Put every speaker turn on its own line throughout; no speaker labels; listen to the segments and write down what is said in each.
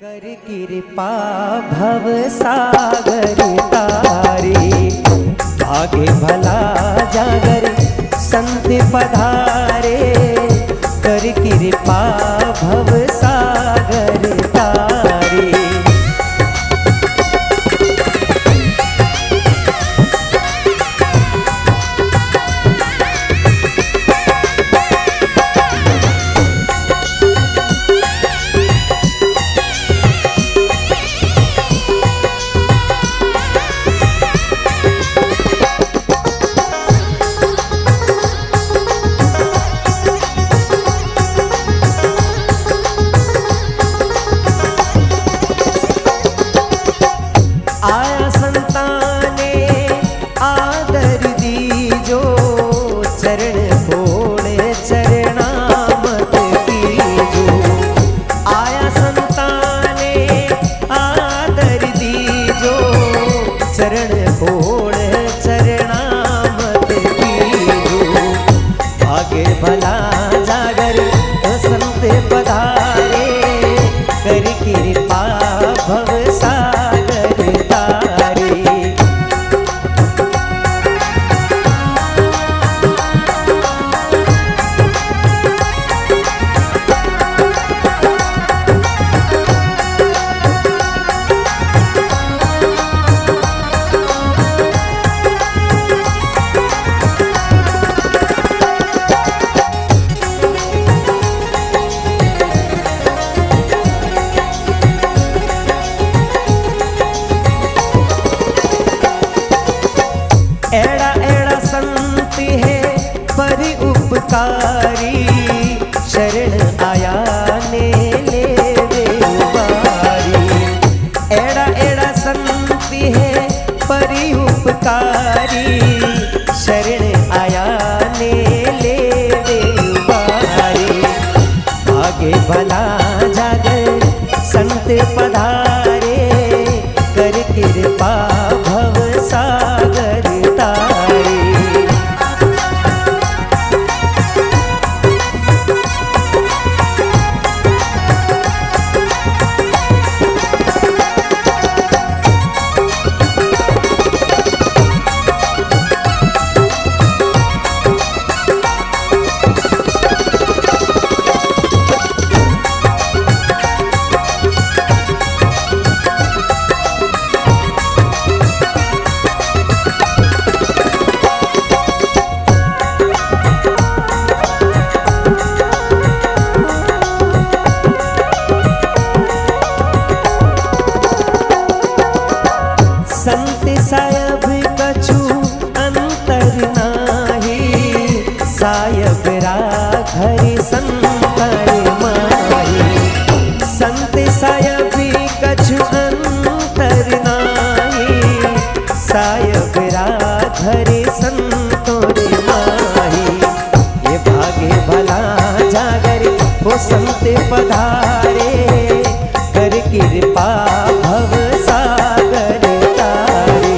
कर कृपा भव सागर तारे, भागे भला जागर संत पधारे। कर कृपा भव सागर तारे। आया संताने आदर दीजो, चरण फोड़े चरणामत कीजो। आया संताने आदर दीजो, चरण फोड़े चरणामत कीजो। भागे भला जागर संत पधारे, कर कृपा भव सागर तारे। एड़ा एड़ा संत है पर उपकारी, शरण आया ने ले वे उबारी। एड़ा एड़ा संत है पर उपकारी, शरण आया ने ले वे उबारी। भागे भला जागर संत पधारे, कर कृपा भव सागर तारे। संत सायब कछु अंतर नाही, सायब राघर संतर माही। संत सायब कछु अंतर नाही, सायब राघर संतोर माही। ये भागे भला जागर हो संत पधारे, कर कृपा भव सागर तारे।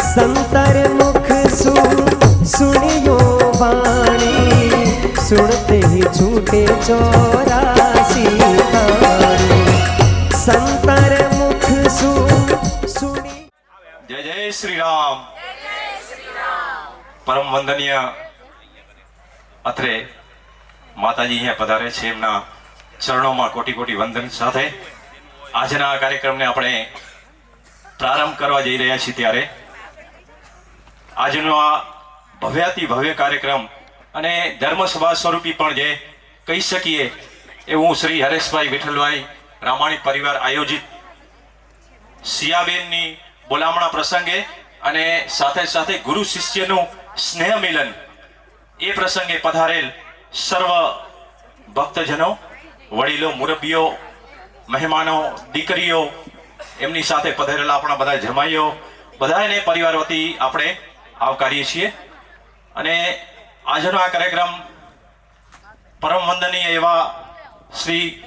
संतर मुख सुनियो वाणी, सुनते ही छूटे 84 कहानी। संतर मुख सुनी।
जय जय श्री राम। પરમ વંદનીય અત્રે માતાજી અહીંયા પધારે છે, એમના ચરણોમાં કોટી કોટી વંદન સાથે આજના આ કાર્યક્રમને આપણે પ્રારંભ કરવા જઈ રહ્યા છીએ। ત્યારે આજનો આ ભવ્યાતિ ભવ્ય કાર્યક્રમ અને ધર્મસભા સ્વરૂપી પણ જે કહી શકીએ એવું શ્રી હરેશભાઈ વિઠ્ઠલભાઈ રામાણી પરિવાર આયોજિત સિયાબેનની બોલામણા પ્રસંગે અને સાથે સાથે ગુરુ શિષ્યનું સ્નેહ મિલન એ પ્રસંગે પધારેલ સર્વ ભક્તજનો, વડીલો, મુરબ્બીઓ મહેમાનો, દીકરીઓ, એમની સાથે પધારેલા આપણા બધા જમાઈઓ, બધાને પરિવાર વતી આપણે આવકારીએ છીએ. અને આજનો આ કાર્યક્રમ પરમ વંદનીય એવા શ્રીમદ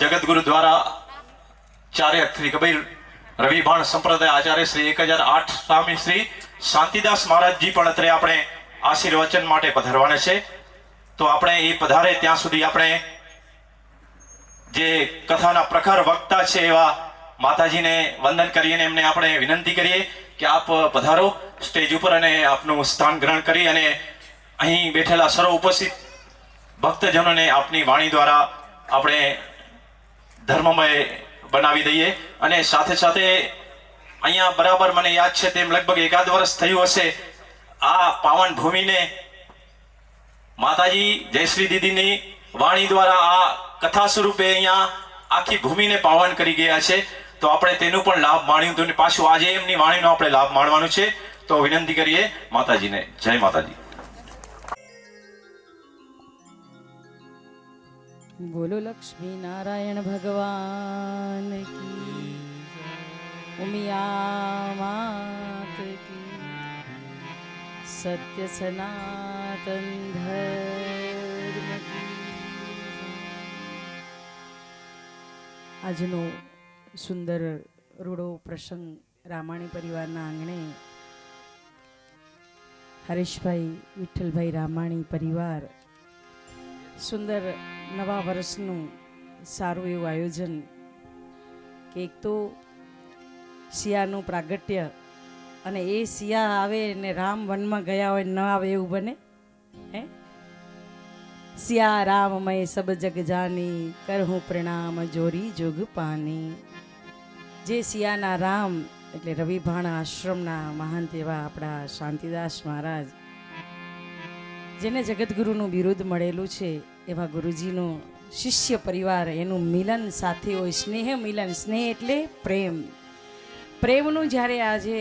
જગતગુરુ દ્વારા ચાર્ય શ્રી કબીર રવિભાણ સંપ્રદાય આચાર્ય શ્રી 1008 સ્વામી શ્રી શાંતિદાસ મહારાજજી પણ અત્રે આપણે આશીર્વચન માટે પધારવાના છે. તો આપણે એ પધારે ત્યાં સુધી આપણે જે કથાના પ્રખર વક્તા છે એવા માતાજીને વંદન કરીને એમને આપણે વિનંતી કરીએ કે આપ પધારો સ્ટેજ ઉપર અને આપનું સ્થાન ગ્રહણ કરી અને અહીં બેઠેલા સર્વ ઉપસ્થિત ભક્તજનોને આપની વાણી દ્વારા આપણે ધર્મમય બનાવી દઈએ. અને સાથે સાથે અહીંયા બરાબર મને યાદ છે તેમ લગભગ 1 વર્ષ થયું હશે આ પાવન ભૂમિને માતાજી જયશ્રી દીદીની વાણી દ્વારા આ કથા સ્વરૂપે અહીંયા આખી ભૂમિને પાવન કરી ગયા છે. તો આપણે તેનું પણ લાભ માણ્યું હતું. પાછું આજે એમની વાણીનો આપણે લાભ માણવાનું છે. તો વિનંતી કરીએ માતાજીને. જય માતાજી.
બોલો લક્ષ્મી નારાયણ ભગવાન કી, ઉમિયા માત કી, સત્ય સનાતન ધર્મ કી. આજનો સુંદર રૂડો પ્રસંગ રામાણી પરિવારના આંગણે હરેશભાઈ વિઠ્ઠલભાઈ રામાણી પરિવાર સુંદર નવા વર્ષનું સારું એવું આયોજન કે એક તો શિયાળનું પ્રાગટ્ય અને એ શિયા આવે ને રામ વનમાં ગયા હોય ન આવે એવું બને હે. સિયા રામમય સબ જગ જાની, કરહું પ્રણામ જોરી જોગ પાની. જે સિયાના રામ એટલે રવિભાણ આશ્રમના મહાન એવા આપણા શાંતિદાસ મહારાજ, જેને જગતગુરુનું બિરુદ મળેલું છે, એવા ગુરુજીનો શિષ્ય પરિવાર, એનું મિલન સાથે હોય, સ્નેહ મિલન. સ્નેહ એટલે પ્રેમ. પ્રેમનું જ્યારે આજે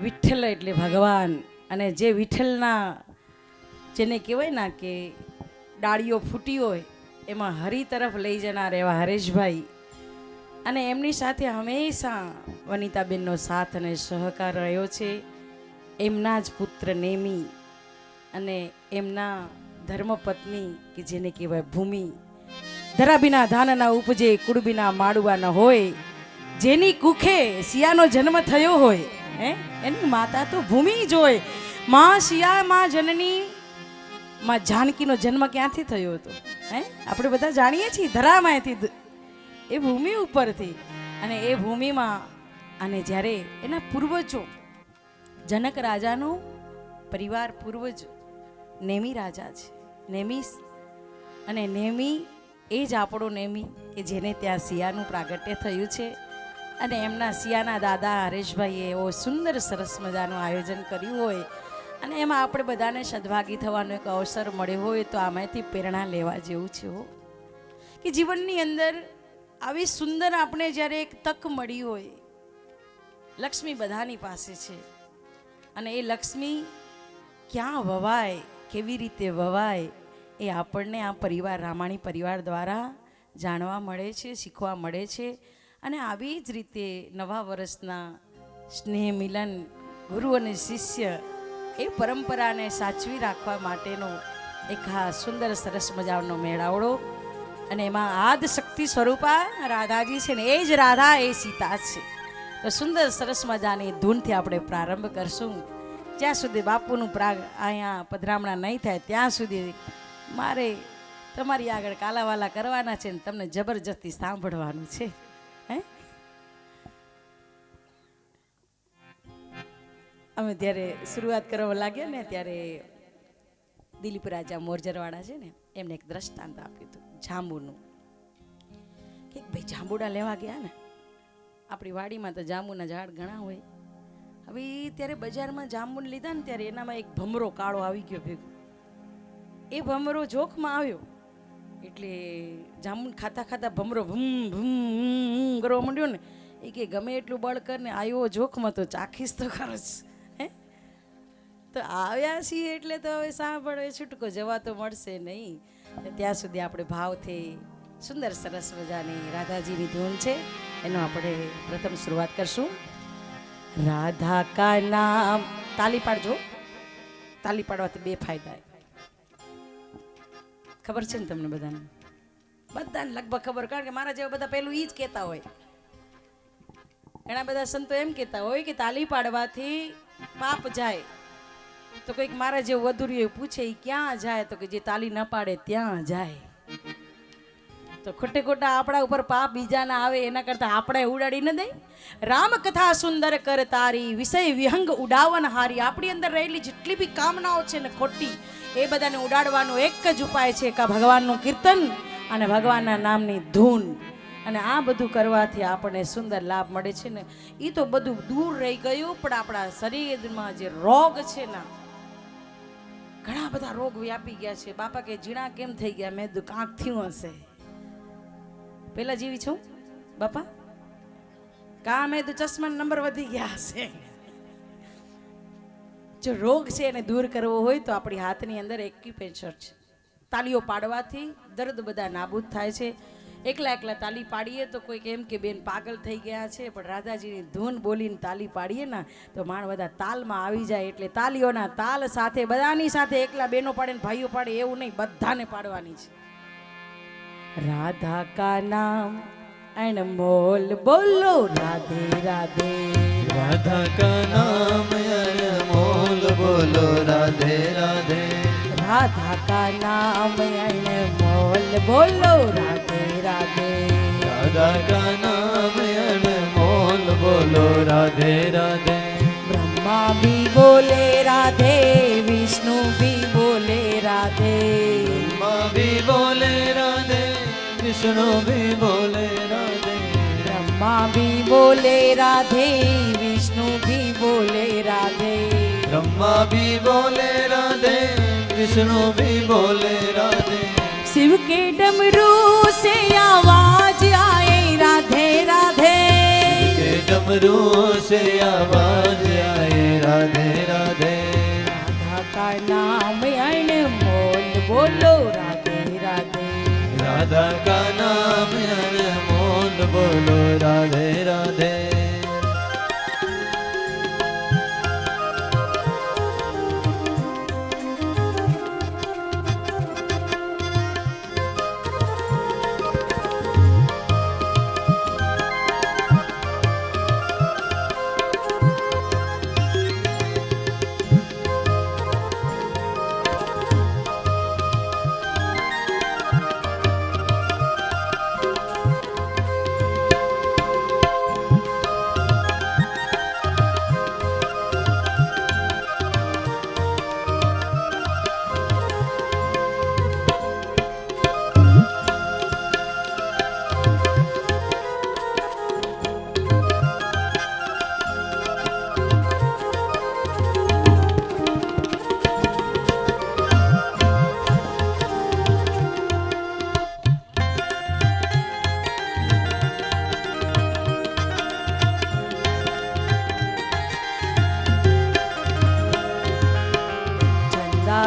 વિઠ્ઠલ એટલે ભગવાન, અને જે વિઠ્ઠલના જેને કહેવાય ના કે ડાળીઓ ફૂટી હોય એમાં હરી તરફ લઈ જનાર એવા હરેશભાઈ, અને એમની સાથે હંમેશા વનિતાબેનનો સાથ અને સહકાર રહ્યો છે. એમના જ પુત્ર નેમી અને એમના ધર્મપત્ની કે જેને કહેવાય ભૂમિ. ધરા બિના ધાન ના ઉપજે, કુળ બિના માડુઆ ન હોય. જેની કુખે શિયાનો જન્મ થયો હોય એની માતા તો ભૂમિ જ હોય. માં શિયા, માં જનની, માં જાનકીનો જન્મ ક્યાંથી થયો હતો આપણે બધા જાણીએ છીએ, ધરામાંથી, એ ભૂમિ ઉપરથી. અને એ ભૂમિમાં અને જ્યારે એના પૂર્વજો, જનક રાજાનો પરિવાર પૂર્વજ નેમી રાજા છે, નેમી. અને નેમી એ જ આપણો નેમી કે જેને ત્યાં શિયાનું પ્રાગટ્ય થયું છે. અને એમના શિયાના દાદા હરેશભાઈએ એવો સુંદર સરસ મજાનું આયોજન કર્યું હોય, અને એમાં આપણે બધાને સદભાગી થવાનો એક અવસર મળ્યો હોય તો આમાંથી પ્રેરણા લેવા જેવું છે કે જીવનની અંદર આવી સુંદર આપણે જ્યારે એક તક મળી હોય. લક્ષ્મી બધાની પાસે છે, અને એ લક્ષ્મી ક્યાં વવાય, કેવી રીતે વવાય, એ આપણને આ પરિવાર, રામાણી પરિવાર દ્વારા જાણવા મળે છે, શીખવા મળે છે. અને આવી જ રીતે નવા વર્ષના સ્નેહ મિલન, ગુરુ અને શિષ્ય, એ પરંપરાને સાચવી રાખવા માટેનો એક આ સુંદર સરસ મજાનો મેળાવડો. અને એમાં આદ શક્તિ સ્વરૂપા રાધાજી છે ને, એ જ રાધા એ સીતા છે. તો સુંદર સરસ મજાની ધૂનથી આપણે પ્રારંભ કરશું. જ્યાં સુધી બાપુનું અહીંયા પધરામણા નહીં થાય ત્યાં સુધી મારે તમારી આગળ કાલાવાલા કરવાના છે ને તમને જબરજસ્તી સાંભળવાનું છે. અમે ત્યારે શરૂઆત કરવા લાગ્યા ને ત્યારે દિલીપ રાજા મોરજરવાળા છે ને, એમને એક દ્રષ્ટાંત આપ્યું હતું જાંબુનું. કે ભાઈ જાંબુડા લેવા ગયા ને, આપણી વાડીમાં તો જાંબુના ઝાડ ઘણા હોય. હવે ત્યારે બજારમાં જાંબુને લીધા ને ત્યારે એનામાં એક ભમરો કાળો આવી ગયો ભેગો. એ ભમરો જોખમાં આવ્યો એટલે જાંબુ ખાતા ખાતા ભમરો ભૂમ ભૂમ કરવા માંડ્યો ને. એ કે ગમે એટલું બળ કર ને આવ્યો જોખમાં તો ચાખીશ તો ખરો જ. તો આવ્યા છીએ એટલે તો હવે સાંભળો છૂટકો જવા તો મળશે નહીં. ત્યાં સુધી આપણે ભાવથી સુંદર સરસ મજાની રાધાજીની ધૂન છે એનો આપણે પ્રથમ શરૂઆત કરશું. રાધા કા નામ. તાલી પાડજો. તાલી પાડવાથી બે ફાયદા ખબર છે ને તમને બધાને? બધાને લગભગ ખબર, કારણ કે મારા જેવા બધા પહેલું ઈ જ કહેતા હોય. ઘણા બધા સંતો એમ કહેતા હોય કે તાલી પાડવાથી પાપ જાય. તો કોઈક મારા જેવું વધુરીઓ પૂછે એ ક્યાં જાય? તો કે જે તાલી ન પાડે ત્યાં જાય. તો ખોટે ખોટા આપણા ઉપર પાપ બીજાના આવે એના કરતા આપણે ઉડાડી ન દઈ. રામ કથા સુંદર કર તારી, વિષય વિહંગ ઉડાવન હારી. આપણી અંદર રહેલી જેટલી બી કામનાઓ છે ને ખોટી, એ બધાને ઉડાડવાનો એક જ ઉપાય છે કે ભગવાનનું કીર્તન અને ભગવાનના નામની ધૂન. અને આ બધું કરવાથી આપણને સુંદર લાભ મળે છે ને. એ તો બધું દૂર રહી ગયું, પણ આપણા શરીરમાં જે રોગ છે ને, ઘણા બધા રોગ વ્યાપી ગયા છે. બાપા કે જીણા કેમ થઈ ગયા? મેં કાંક થયું હશે. પેલા જેવી છું બાપા? કા મેં તો ચશ્મા નંબર વધી ગયા હશે. જો રોગ છે એને દૂર કરવો હોય તો આપણી હાથની અંદર એક્યુપેન્ચર છે. તાલીઓ પાડવાથી દર્દ બધા નાબૂદ થાય છે. એકલા એકલા તાલી પાડીએ તો કોઈક એમ કે બેન પાગલ થઈ ગયા છે, પણ રાધાજીની ધૂન બોલીને તાલી પાડીએ ને તો માણ બધા તાલમાં આવી જાય. એટલે તાલીઓના તાલ સાથે બધાની સાથે, એકલા બેનો પાડે ને ભાઈઓ પાડે એવું નહીં, બધાને પાડવાની છે. રાધા કા નામ અનમોલ બોલો રાધે રાધે.
રાધા કા નામ અનમોલ બોલો રાધે રાધે.
રાધા કા નામ અનમોલ બોલો રાધે રાધે.
રાધા કા નામ અનમોલ બોલો રાધે રાધે.
બ્રહ્મા ભી બોલે રાધે, વિષ્ણુ ભી બોલે રાધે.
બ્રહ્મા ભી બોલે રાધે, વિષ્ણુ ભી બોલે રાધે.
બ્રહ્મા ભી બોલે રાધે, વિષ્ણુ ભી બોલે રાધે.
બ્રહ્મા ભી બોલે રાધે, विष्णु भी बोले राधे.
शिव के डमरू से आवाज आए राधे राधे.
के डमरू से आवाज आए राधे राधे.
राधा का नाम अनमोल बोलो राधे राधे.
राधा का नाम अनमोल बोलो राधे राधे.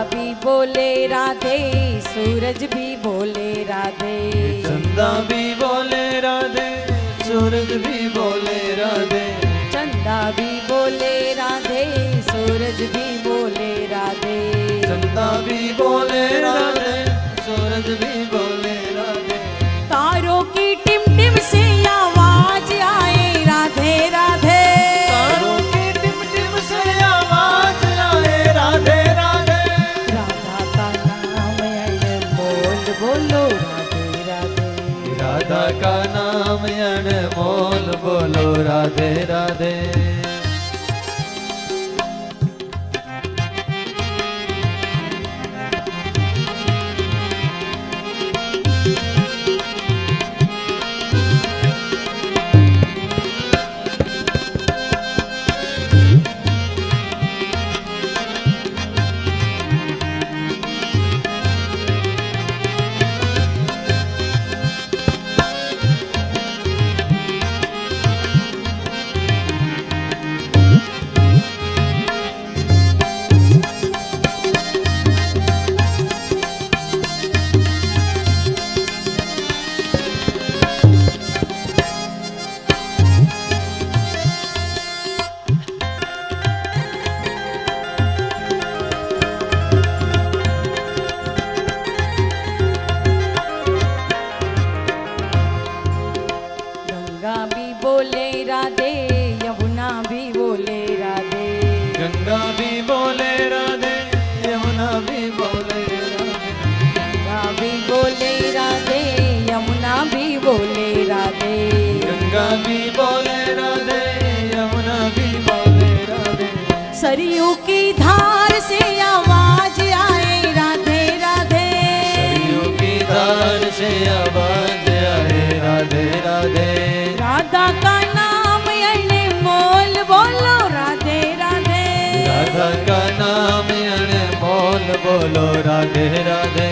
भी बोले राधे, सूरज भी बोले राधे.
चंदा भी बोले राधे, सूरज भी बोले राधे.
चंदा भी बोले राधे, सूरज भी बोले राधे.
चंदा भी बोले राधे, सूरज भी बोले राधे.
तारों की टिम टिम से आवाज आए राधे राधे.
तारों की टिम टिम से आवाज आए राधे राधे.
राधा का नाम अनमोल बोलो राधे राधे.
राधा का नाम अनमोल बोलो राधे राधे. મોલ બોલો રાધે રાધે.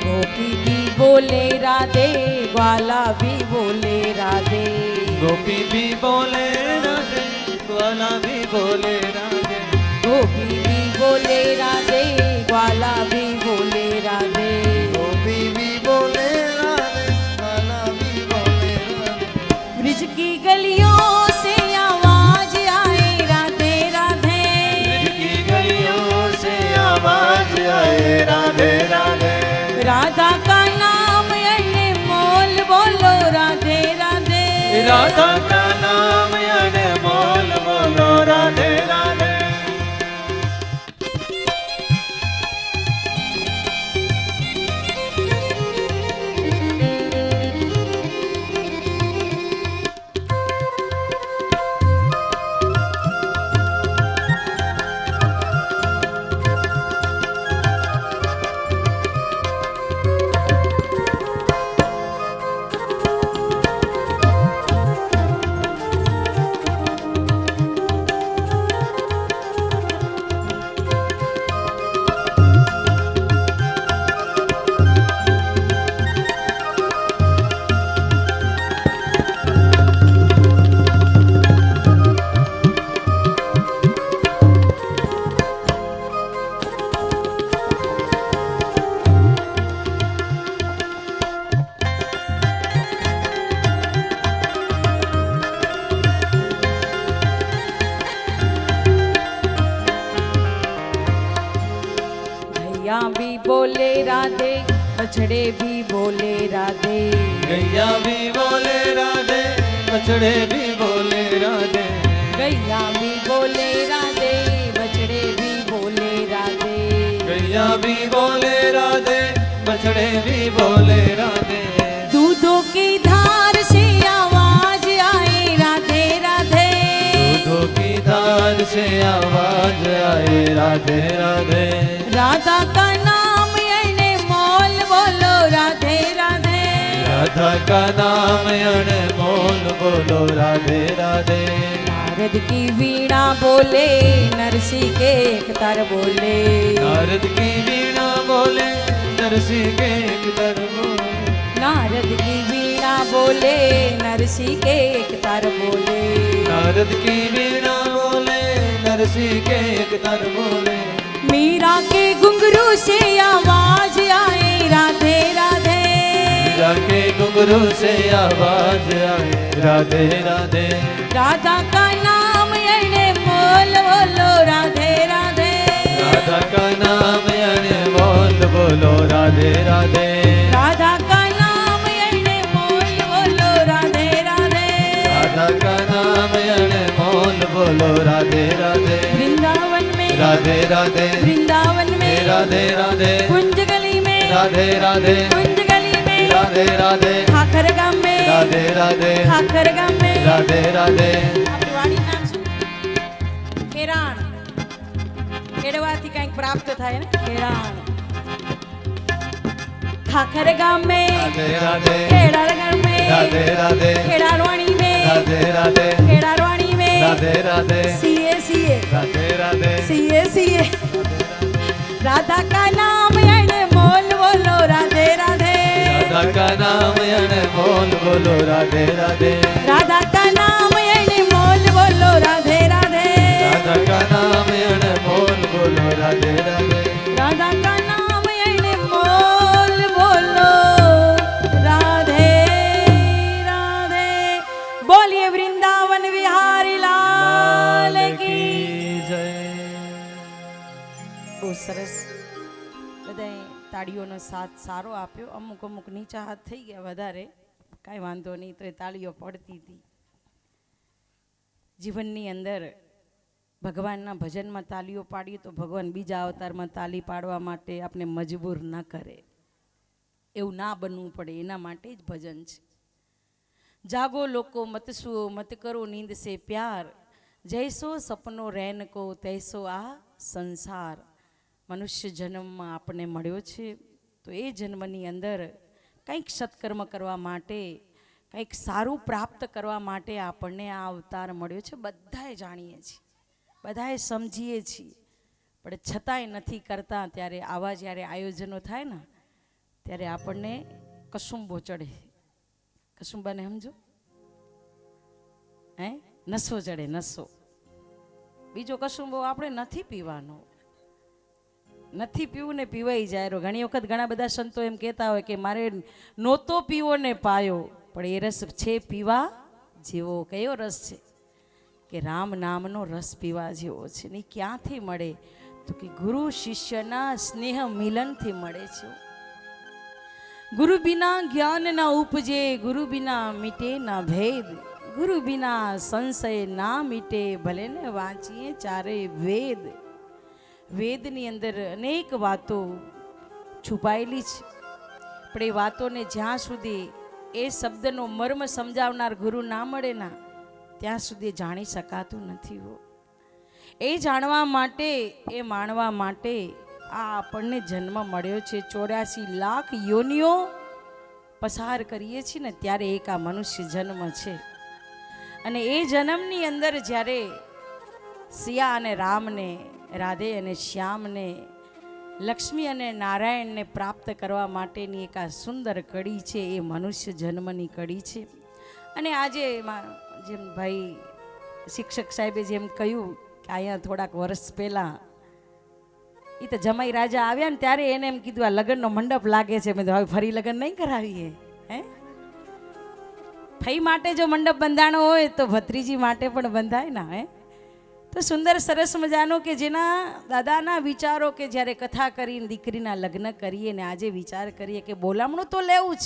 गोपी भी बोले राधे ग्वाला भी बोले राधे
ગોપી ભી બોલે રાધે, ગ્વાલા ભી બોલે રાધે.
गोपी भी बोले राधे ग्वाला भी बोले राधे
ગોપી ભી બોલે રાધે, ગ્વાલા ભી બોલે રાધે.
ब्रिज की गलियों से आवाज आए राधे राधे
ब्रिज की गलियों से आवाज आए राधे राधे.
राधा का नाम अनमोल बोलो राधे राधे
राधा का नाम अनमोल बोलो राधे राधे.
भैया भी बोले राधे बछड़े भी बोले राधे
गैया भी बोले राधे, बछड़े भी बोले राधे.
गैया भी बोले राधे बछड़े भी बोले राधे
गैया भी बोले राधे, बछड़े भी बोले राधे.
दूधों की धार से आवाज आए राधे राधे
दूधों की धार से आवाज आए राधे राधे.
राधा का नाम अनमोल बोलो राधे राधे
राधा का नाम अनमोल बोलो राधे राधे.
नारद की वीणा बोले नरसी के एक तार बोले
नारद की वीणा बोले, नरसी के एक दर बोले.
नारद की वीणा बोले नरसी के एक तार बोले
नारद की वीणा बोले, नरसी के एक दर बोले.
मीरा के घुंघरू से आवाज आए राधे राधे
मीरा के घुंघरू से आवाज आए राधे राधे.
राधा का नाम अनमोल बोलो राधे राधे
राधा का नाम अनमोल बोलो राधे राधे.
राधा का नाम अनमोल बोलो राधे राधे
राधा का नाम अनमोल बोलो राधे राधे.
वृंदावन में
राधे राधे,
वृंदावन में
राधे राधे.
कुंज गली में
राधे राधे,
कुंज गली में
राधे राधे.
खाखर गाम में
राधे राधे,
ખાખર ગામે
રાધે રાધે.
આપણી વાડીનું નામ શું? ખેરાણ. ખેડવાથી કંઈક પ્રાપ્ત થાય ને ખેરાણ. ખાખર ગામે
રાધે રાધે,
ખેડાળ ગામે
રાધે રાધે.
ખેડાળવાણી में
રાધે રાધે,
ખેડાળવાણી में
Radhe Radhe.
CA CA
Radhe Radhe,
CA CA Radha का नाम अनमोल बोलो राधे राधे
રાધા કા નામ અનમોલ બોલો રાધે રાધે.
राधा का नाम अनमोल बोलो राधे राधे
રાધા કા નામ અનમોલ બોલો રાધે રાધે.
राधा का नाम अनमोल बोलो राधे राधे बोलिए वृंदावन विहारी लाल की
જય.
બહુ સરસ બધાએ તાળીઓનો સાથ સારો આપ્યો અમુક અમુક નીચા હાથ થઈ ગયા વધારે કાંઈ વાંધો નહીં તો એ તાળીઓ પડતી હતી જીવનની અંદર ભગવાનના ભજનમાં તાલીઓ પાડીએ તો ભગવાન બીજા અવતારમાં તાલી પાડવા માટે આપણે મજબૂર ન કરે એવું ના બનવું પડે એના માટે જ ભજન છે જાગો લોકો મત સુઓ મત કરો નીંદ સે પ્યાર, જૈસો સપનો રૈન કો તૈસો આ સંસાર. મનુષ્ય જન્મમાં આપણને મળ્યો છે તો એ જન્મની અંદર કંઈક સત્કર્મ કરવા માટે, કંઈક સારું પ્રાપ્ત કરવા માટે આપણને આ અવતાર મળ્યો છે. બધાએ જાણીએ છીએ, બધાએ સમજીએ છીએ, પણ છતાંય નથી કરતા. ત્યારે આવા જ્યારે આયોજનો થાય ને ત્યારે આપણને કસુંબો ચડે. કસુંબાને સમજો? હે, નસો ચડે, નસો. બીજો કસુંબો આપણે નથી પીવાનો, નથી પીવું ને પીવાઈ જાય. ઘણી વખત ઘણા બધા સંતો એમ કહેતા હોય કે મારે નહોતો પીવો ને પાયો, પણ એ રસ છે પીવા જેવો. કયો રસ છે? કે રામ નામનો રસ પીવા જેવો છે. ને ક્યાંથી મળે? તો કે ગુરુ શિષ્યના સ્નેહ મિલનથી મળે છે. ગુરુ બિના જ્ઞાન ના ઉપજે, ગુરુ બિના મીટે ના ભેદ, ગુરુ બિના સંશય ના મીટે, ભલે ને વાંચીએ ચારે વેદ. વેદની અંદર અનેક વાતો છુપાયેલી છે, પણ એ વાતોને જ્યાં સુધી એ શબ્દનો મર્મ સમજાવનાર ગુરુ ના મળે ના, ત્યાં સુધી જાણી શકાતું નથી. એ જાણવા માટે, એ માણવા માટે આ આપણને જન્મ મળ્યો છે. 84 લાખ યોનિઓ પસાર કરીએ છીએ ને ત્યારે એક આ મનુષ્ય જન્મ છે. અને એ જન્મની અંદર જ્યારે સિયા અને રામને, રાધે અને શ્યામને, લક્ષ્મી અને નારાયણને પ્રાપ્ત કરવા માટેની એક આ સુંદર કડી છે, એ મનુષ્ય જન્મની કડી છે. અને આજે જેમ ભાઈ શિક્ષક સાહેબે જેમ કહ્યું કે અહીંયા થોડાક વર્ષ પહેલાં એ તો જમાઈ રાજા આવ્યા ને ત્યારે એને એમ કીધું આ લગ્નનો મંડપ લાગે છે. મેં તો હવે ફરી લગ્ન નહીં કરાવીએ. હે, ફઈ માટે જો મંડપ બંધાણો હોય તો ભત્રીજી માટે પણ બંધાય ના. હે, તો સુંદર સરસ મજાનો કે જેના દાદાના વિચારો, કે જ્યારે કથા કરીને દીકરીના લગ્ન કરીએ ને આજે વિચાર કરીએ કે બોલામણું તો લેવું જ.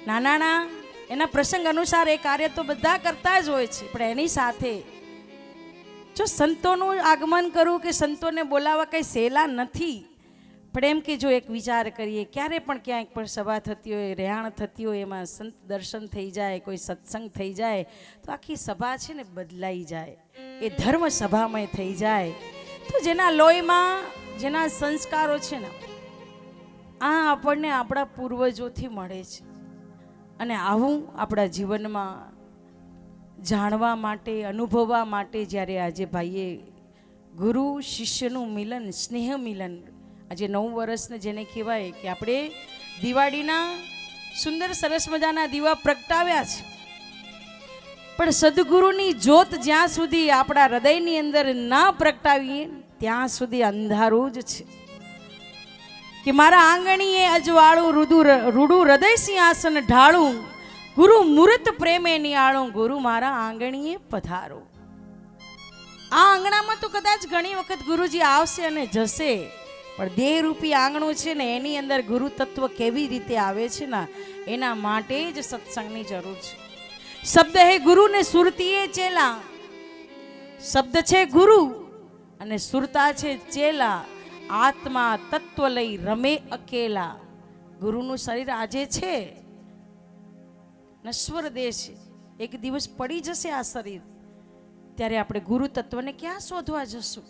નાના એના પ્રસંગ અનુસાર એ કાર્ય તો બધા કરતા જ હોય છે, પણ એની સાથે જો સંતોનું આગમન કરવું કે સંતોને બોલાવવા કંઈ સહેલા નથી. પણ એમ કે જો એક વિચાર કરીએ, ક્યારે પણ ક્યાંક પણ સભા થતી હોય, રહેણાં થતી હોય, એમાં સંત દર્શન થઈ જાય, કોઈ સત્સંગ થઈ જાય તો આખી સભા છે ને બદલાઈ જાય, એ ધર્મ સભામય થઈ જાય. તો જેના લોહીમાં જેના સંસ્કારો છે ને આ આપણને આપણા પૂર્વજોથી મળે છે. અને આવું આપણા જીવનમાં જાણવા માટે, અનુભવવા માટે જ્યારે આજે ભાઈએ ગુરુ શિષ્યનું મિલન, સ્નેહ મિલન, આજે 9 વર્ષને જેને કહેવાય કે આપણે દિવાળીના સુંદર સરસ મજાના દીવા પ્રગટાવ્યા છે, પણ સદગુરુની જ્યોત જ્યાં સુધી આપણા હૃદયની અંદર ના પ્રગટાવીએ ત્યાં સુધી અંધારું જ છે. કે મારા આંગણીએ અજવાળું રૂડું હૃદય સિંહાસન ઢાળું, ગુરુ મૂર્ત પ્રેમે નિયાળું, ગુરુ મારા આંગણીએ પધારો. આ આંગણામાં તો કદાચ ઘણી વખત ગુરુજી આવશે અને જશે, પણ દેહરૂપી આંગણું છે ને એની અંદર ગુરુ તત્વ કેવી રીતે આવે છે ને એના માટે જ સત્સંગની જરૂર છે. શબ્દ હે ગુરુ ને સુરતીએ ચેલા. શબ્દ છે ગુરુ અને સુરતા છે ચેલા. આત્મા તત્વ લઈ રમે અકેલા. ગુરુનું શરીર આજે છે, નશ્વર દેહ છે, એક દિવસ પડી જશે આ શરીર. ત્યારે આપણે ગુરુ તત્વને ક્યાં શોધવા જશું?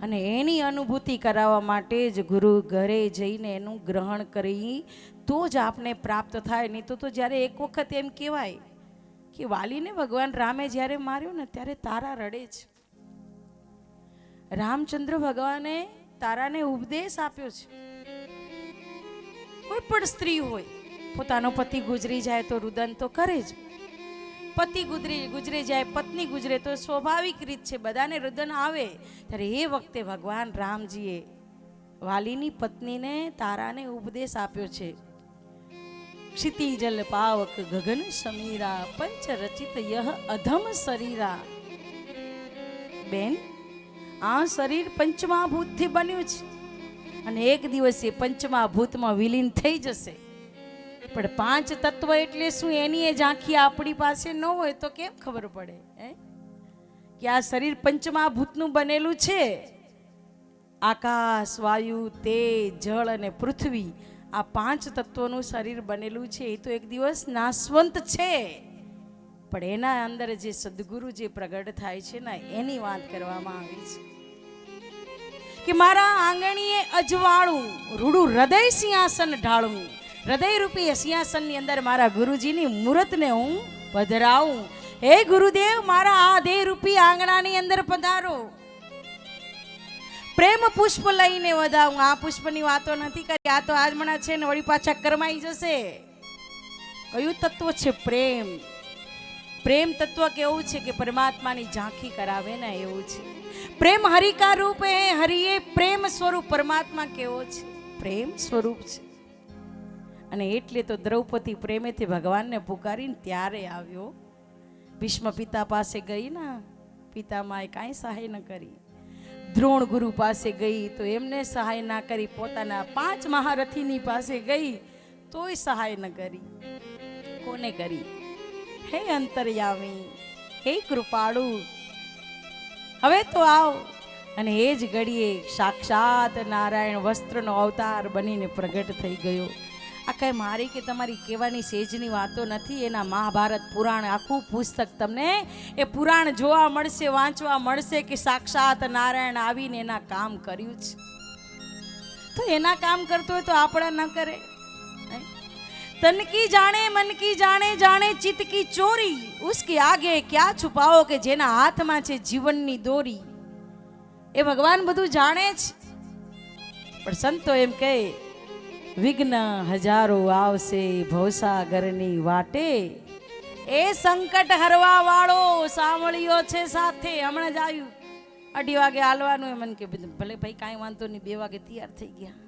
અને એની અનુભૂતિ કરાવવા માટે જ ગુરુ ઘરે જઈને એનું ગ્રહણ કરી તો જ આપને પ્રાપ્ત થાય. નહીં તો જ્યારે એક વખત એમ કહેવાય કે વાલીને ભગવાન રામે જ્યારે માર્યો ને ત્યારે તારા રડે છે. રામચંદ્ર ભગવાને તારાને ઉપદેશ આપ્યો છે. કોઈ પણ સ્ત્રી હોય, પોતાનો પતિ ગુજરી જાય તો રુદન તો કરે જ. પતિ ગુજરી જાય, પત્ની ગુજરે તો સ્વાભાવિક રીત છે, બધાને રુદન આવે. ત્યારે એ વખતે ભગવાન રામજીએ વાલીની પત્નીને તારાને ઉપદેશ આપ્યો છે. क्षिति जल पावक गगन समीरा पंच रचित यह अधम शरीरा. બેન, આ શરીર પંચમહાભૂતથી બન્યું છે અને એક દિવસે પંચમહાભૂતમાં વિલીન થઈ જશે. પણ 5 તત્વ એટલે શું એની એ ઝાંખી આપણી પાસે ન હોય તો કેમ ખબર પડે કે આ શરીર પંચમહાભૂતનું બનેલું છે. આકાશ, વાયુ, તેજ, જળ અને પૃથ્વી આ 5 તત્વોનું શરીર બનેલું છે એ તો એક દિવસ નાશવંત છે, પણ એના અંદર જે સદગુરુ જે પ્રગટ થાય છે ને એની વાત કરવામાં આવી છે કે મારા આંગણીએ અજવાળું રૂડું હૃદય સિંહાસન ઢાળું, હૃદય રૂપી સિંહાસનની અંદર મારા ગુરુજીની મૂર્તને હું પધરાવું. હે ગુરુદેવ, મારા આ દેહ રૂપી આંગણાની અંદર પધારો, પ્રેમ પુષ્પ લઈને વધાવું. આ પુષ્પની વાતો નથી કરી, આ તો આજમણા છે ને વળી પાછા કરમાઈ જશે. કયું તત્વ છે? પ્રેમ. પ્રેમ તત્વ કેવું છે કે પરમાત્માની ઝાંખી કરાવે ને એવું છે. પ્રેમ હરિકા રૂપ હે હરિએ પ્રેમ સ્વરૂપ. પરમાત્મા કેવો છે? પ્રેમ સ્વરૂપ છે. અને એટલે તો દ્રૌપદી પ્રેમેથી ભગવાનને પુકારીને ત્યારે આવ્યો. ભીષ્મ પિતા પાસે ગઈ ને, પિતામાએ કાંઈ સહાય ન કરી. દ્રોણ ગુરુ પાસે ગઈ તો એમને સહાય ના કરી. પોતાના 5 મહારથીની પાસે ગઈ તોય સહાય ન કરી. કોને કરી? હે અંતર્યામી, હે કૃપાળુ, હવે તો આવ. અને એ જ ઘડીએ સાક્ષાત નારાયણ વસ્ત્રનો અવતાર બનીને પ્રગટ થઈ ગયો. આ કઈ મારી કે તમારી કહેવાની સેજની વાતો નથી. એના મહાભારત પુરાણ આખું પુસ્તક તમને એ પુરાણ જોવા મળશે, વાંચવા મળશે કે સાક્ષાત નારાયણ આવીને એના કામ કર્યું છે. તો એના કામ કરતો હોય તો આપણા ન કરે? તન કી જાણે મન કી જાણે, જાણે ચિત્ત કી ચોરી, ઉસકે આગે ક્યાં છુપાઓ, કે જેના હાથમાં છે જીવનની દોરી. એ ભગવાન બધું જાણે જ, પણ સંતો એમ કહે વિઘ્ન હજારો આવશે ભવસાગરની વાટે, એ સંકટ હરવા વાળો સાંભળ્યો છે સાથે. હમણાં જ આવ્યું 2:30 વાગે હાલવાનું. મને કે ભલે ભાઈ કાંઈ વાંધો નહીં, 2 વાગે તૈયાર થઈ ગયા.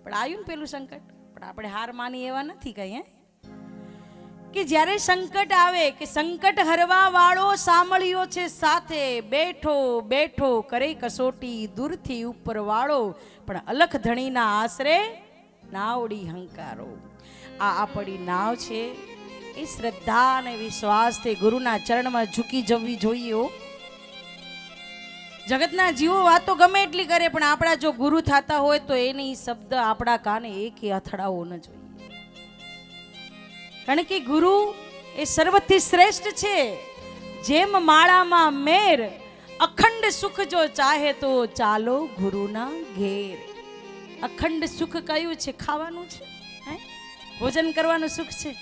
પણ આવ્યું ને પેલું સંકટ. પણ આપણે હાર માની એવા નથી કઈ, કે જ્યારે સંકટ આવે કે સંકટ હરવા વાળો સાંભળ્યો છે સાથે, બેઠો બેઠો કરે કસોટી દૂરથી ઉપર વાળો, પણ અલખ ધણીના આશરે નાવડી હંકારો. આ આપણી નાવ છે, એ શ્રદ્ધા અને વિશ્વાસથી ગુરુના ચરણમાં ઝૂકી જવી જોઈએ. જગતના જીવો વાતો ગમે એટલી કરે, પણ આપણા જો ગુરુ થતા હોય તો એની શબ્દ આપણા કાને એકે અથડાવો ન જોઈએ. કારણ કે ગુરુ એ સર્વથી શ્રેષ્ઠ છે. જેમ માળામાં મેર, અખંડ સુખ જો ચાહે તો ચાલો ગુરુના ઘેર. અખંડ સુખ કયું છે? ખાવાનું છે, ભોજન કરવાનું સુખ છે.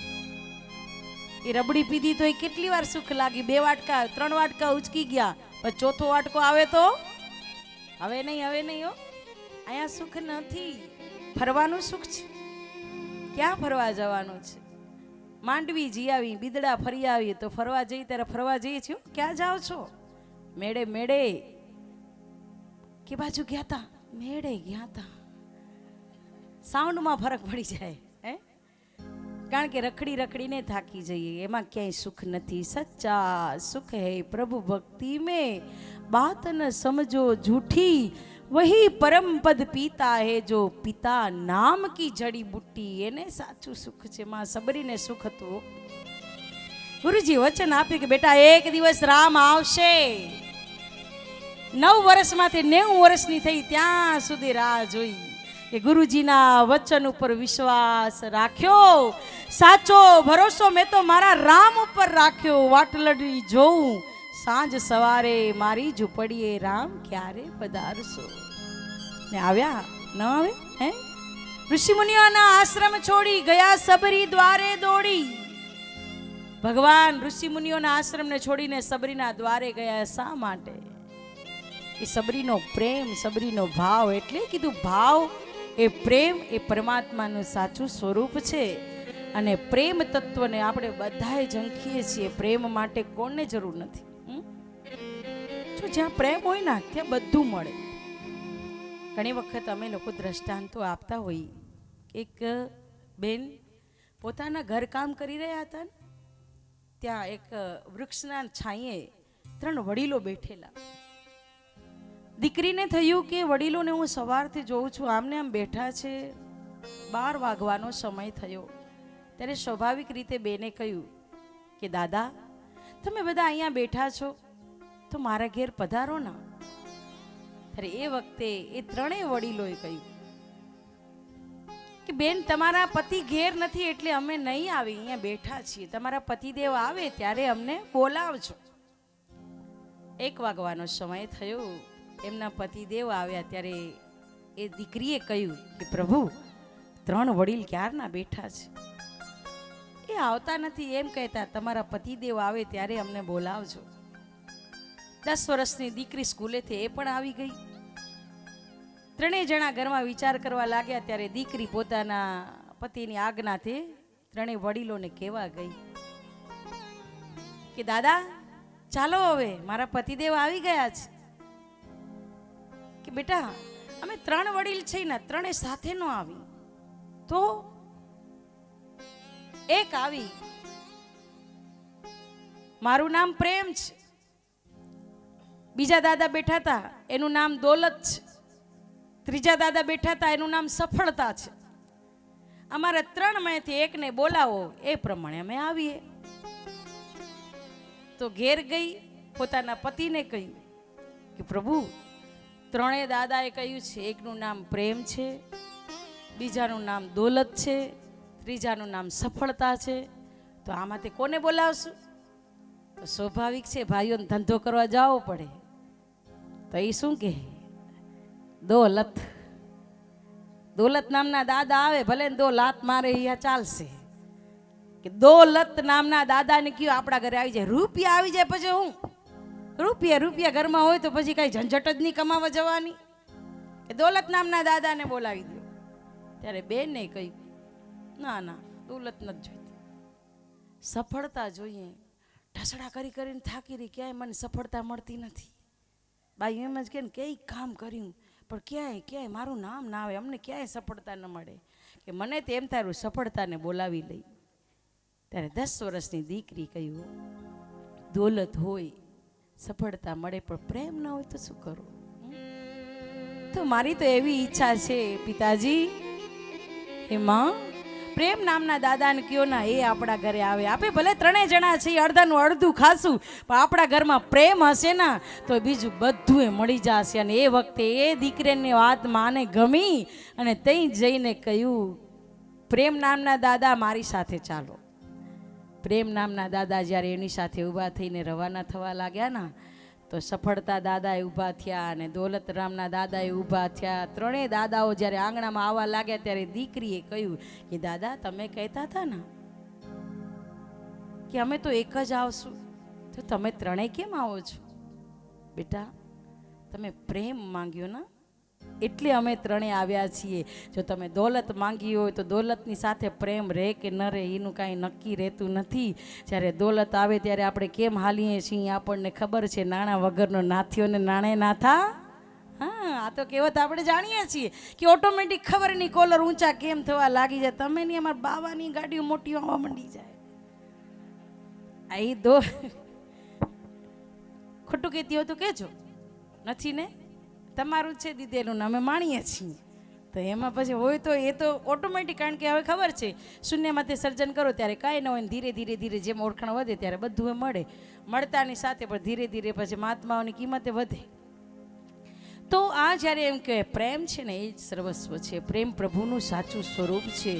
એ રબડી પીધી તો એ કેટલી વાર સુખ લાગી? 2 વાટકા 3 વાટકા ઉચકી ગયા, પણ ચોથો વાટકો આવે તો હવે નહીં હો. અહીંયા સુખ નથી, ફરવાનું સુખ છે. ક્યાં ફરવા જવાનું છે? માંડવી જી આવી, બિદડા ફરી આવી. તો ફરવા જઈએ ત્યારે ફરવા જઈએ છીએ. ક્યાં જાઓ છો? મેળે મેળે. કે બાજુ ગયા તા? મેળે ગયા તા. સાઉન્ડમાં ફરક પડી જાય, કારણ કે રખડી રખડીને થાકી જઈએ. એમાં ક્યાંય સુખ નથી. સચ્ચા સુખ હે પ્રભુ ભક્તિ में, बात न समझो झूठी, वही परम पद पीता है जो पिता नाम की जड़ी बूटी. એને સાચું સુખ છે. માં સબરીને સુખ હતું. ગુરુજી વચન આપ્યું કે બેટા એક દિવસ રામ આવશે. 9 વર્ષમાંથી 90 વર્ષની થઈ ત્યાં સુધી રાહ જોઈ. કે ગુરુજીના વચન ઉપર વિશ્વાસ રાખ્યો, સાચો ભરોસો મેં તો મારા રામ ઉપર રાખ્યો. વાટલડી જોઉં સાંજ સવારે મારી ઝૂંપડીએ, રામ ક્યારે પધારશો? ને આવ્યા ન આવે? ઋષિ મુનિઓના આશ્રમ છોડી ગયા સબરી દ્વારે દોડી. ભગવાન ઋષિ મુનિઓના આશ્રમને છોડીને સબરીના દ્વારે ગયા. શા માટે? એ સબરીનો પ્રેમ, સબરીનો ભાવ. એટલે કીધું ભાવ એ પ્રેમ એ પરમાત્માનું સાચું સ્વરૂપ છે. અને પ્રેમ તત્વને આપણે બધાએ ઝંખીએ છીએ. પ્રેમ માટે કોણને જરૂર નથી? જો જ્યાં પ્રેમ હોય ને ત્યાં બધું મળે. ઘણી વખત અમે લોકો દ્રષ્ટાંતો આપતા હોઈએ. એક બેન પોતાના ઘરકામ કરી રહ્યા હતા, ત્યાં એક વૃક્ષના છાંયે 3 વડીલો બેઠેલા. દીકરીને થયું કે વડીલોને હું સવારથી જોઉં છું આમને આમ બેઠા છે, 12 વાગવાનો સમય થયો. ત્યારે સ્વાભાવિક રીતે બેને કહ્યું કે દાદા તમે બધા અહીંયા બેઠા છો તો મારા ઘેર પધારો ના. ત્યારે એ વખતે એ 3 વડીલોએ કહ્યું કે બેન તમારા પતિ ઘેર નથી એટલે અમે નહીં આવી, અહીંયા બેઠા છીએ, તમારા પતિદેવ આવે ત્યારે અમને બોલાવજો. 1 વાગવાનો સમય થયો. એમના પતિદેવ આવ્યા ત્યારે એ દીકરીએ કહ્યું કે પ્રભુ 3 વડીલ ક્યારના બેઠા છે, એ આવતા નથી, એમ કહેતા તમારા પતિદેવ આવે ત્યારે અમને બોલાવજો. 10 વર્ષની દીકરી સ્કૂલેથી એ પણ આવી ગઈ. 3 જણા ઘરમાં વિચાર કરવા લાગ્યા ત્યારે દીકરી પોતાના પતિની આજ્ઞાથી 3 વડીલોને કહેવા ગઈ કે દાદા ચાલો હવે મારા પતિદેવ આવી ગયા છે. કે બેટા અમે 3 વડીલ છે ને 3 સાથે ન આવી તો એક આવી, મારું નામ પ્રેમ છે, બીજા દાદા બેઠા હતા એનું નામ દોલત છે, ત્રીજા દાદા બેઠા હતા એનું નામ સફળતા છે. અમારે 3 માંથી એકને બોલાવો, એ પ્રમાણે અમે આવીએ. તો ઘેર ગઈ, પોતાના પતિને કહ્યું કે પ્રભુ 3 દાદાએ કહ્યું છે એકનું નામ પ્રેમ છે, બીજાનું નામ દોલત છે, ત્રીજાનું નામ સફળતા છે, તો આમાંથી કોને બોલાવશું? તો સ્વાભાવિક છે ભાઈઓને ધંધો કરવા જવો પડે, તો એ શું કહે દોલત. દોલત નામના દાદા આવે, ભલે ને 2 લાત મારે અહીંયા ચાલશે. કે દોલત નામના દાદાને કયું આપણા ઘરે આવી જાય, રૂપિયા આવી જાય પછી હું રૂપિયા ઘરમાં હોય તો પછી કઈ ઝંઝટ જ નહીં કમાવા જવાની. કે દોલત નામના દાદાને બોલાવી દો. ત્યારે બેનને કહ્યું ના ના દોલત નથી જોઈતી, સફળતા જોઈએ. ઢસડા કરીને થાકી રહી, ક્યાંય મને સફળતા મળતી નથી. બાઈ એમ જ કે કઈ કામ કર્યું પણ ક્યાંય મારું નામ ના આવે, અમને ક્યાંય સફળતા ન મળે. કે મને તો એમ તારું સફળતાને બોલાવી લઈ. ત્યારે 10 વર્ષની દીકરી કહ્યું દોલત હોય, સફળતા મળે પણ પ્રેમ ના હોય તો શું કરું? તો મારી તો એવી ઈચ્છા છે પિતાજી, હે માં પ્રેમ નામના દાદાને કયો ના એ આપણા ઘરે આવે. આપે ભલે 3 જણા છે, અડધાનું અડધું ખાશું, પણ આપણા ઘરમાં પ્રેમ હશે ને તો બીજું બધું એ મળી જશે. અને એ વખતે એ દીકરીની વાત માને ગમી અને ત્યાં જઈને કહ્યું પ્રેમ નામના દાદા મારી સાથે ચાલો. પ્રેમ નામના દાદા જ્યારે એની સાથે ઊભા થઈને રવાના થવા લાગ્યા ને તો સફળતા દાદાએ ઊભા થયા અને દોલત રામના દાદાએ ઊભા થયા. 3 દાદાઓ જ્યારે આંગણામાં આવવા લાગ્યા ત્યારે દીકરીએ કહ્યું કે દાદા તમે કહેતા હતા ને કે અમે તો એક જ આવશું, તો તમે 3 કેમ આવો છો? બેટા તમે પ્રેમ માંગ્યો ને એટલે અમે 3 આવ્યા છીએ. જો તમે દોલત માંગી હોય તો દોલતની સાથે પ્રેમ રહે કે ન રહે એનું કાંઈ નક્કી રહેતું નથી. જ્યારે દોલત આવે ત્યારે આપણે કેમ હાલીએ છીએ આપણને ખબર છે, નાણાં વગરનો નાથ્યો ને નાણે નાથા. હા આ તો કહેવત આપણે જાણીએ છીએ કે ઓટોમેટિક ખબર નહીં કોલર ઊંચા કેમ થવા લાગી જાય. તમે નહીં અમારા બાવાની ગાડીઓ મોટી આવવા માંડી જાય. આ ખોટું કહેતી હોય તો કહેજો, નથી ને તમારું છે દીધેલું ને અમે માણીએ છીએ. તો એમાં પછી હોય તો એ તો ઓટોમેટિક, કારણ કે હવે ખબર છે શૂન્યમાંથી સર્જન કરો ત્યારે કાંઈ ન હોય, ધીરે ધીરે જેમ ઓળખાણ વધે ત્યારે બધું એ મળે. મળતાની સાથે પણ ધીરે ધીરે પછી મહાત્માઓની કિંમતે વધે. તો આ જ્યારે એમ કે પ્રેમ છે ને એ જ સર્વસ્વ છે. પ્રેમ પ્રભુનું સાચું સ્વરૂપ છે.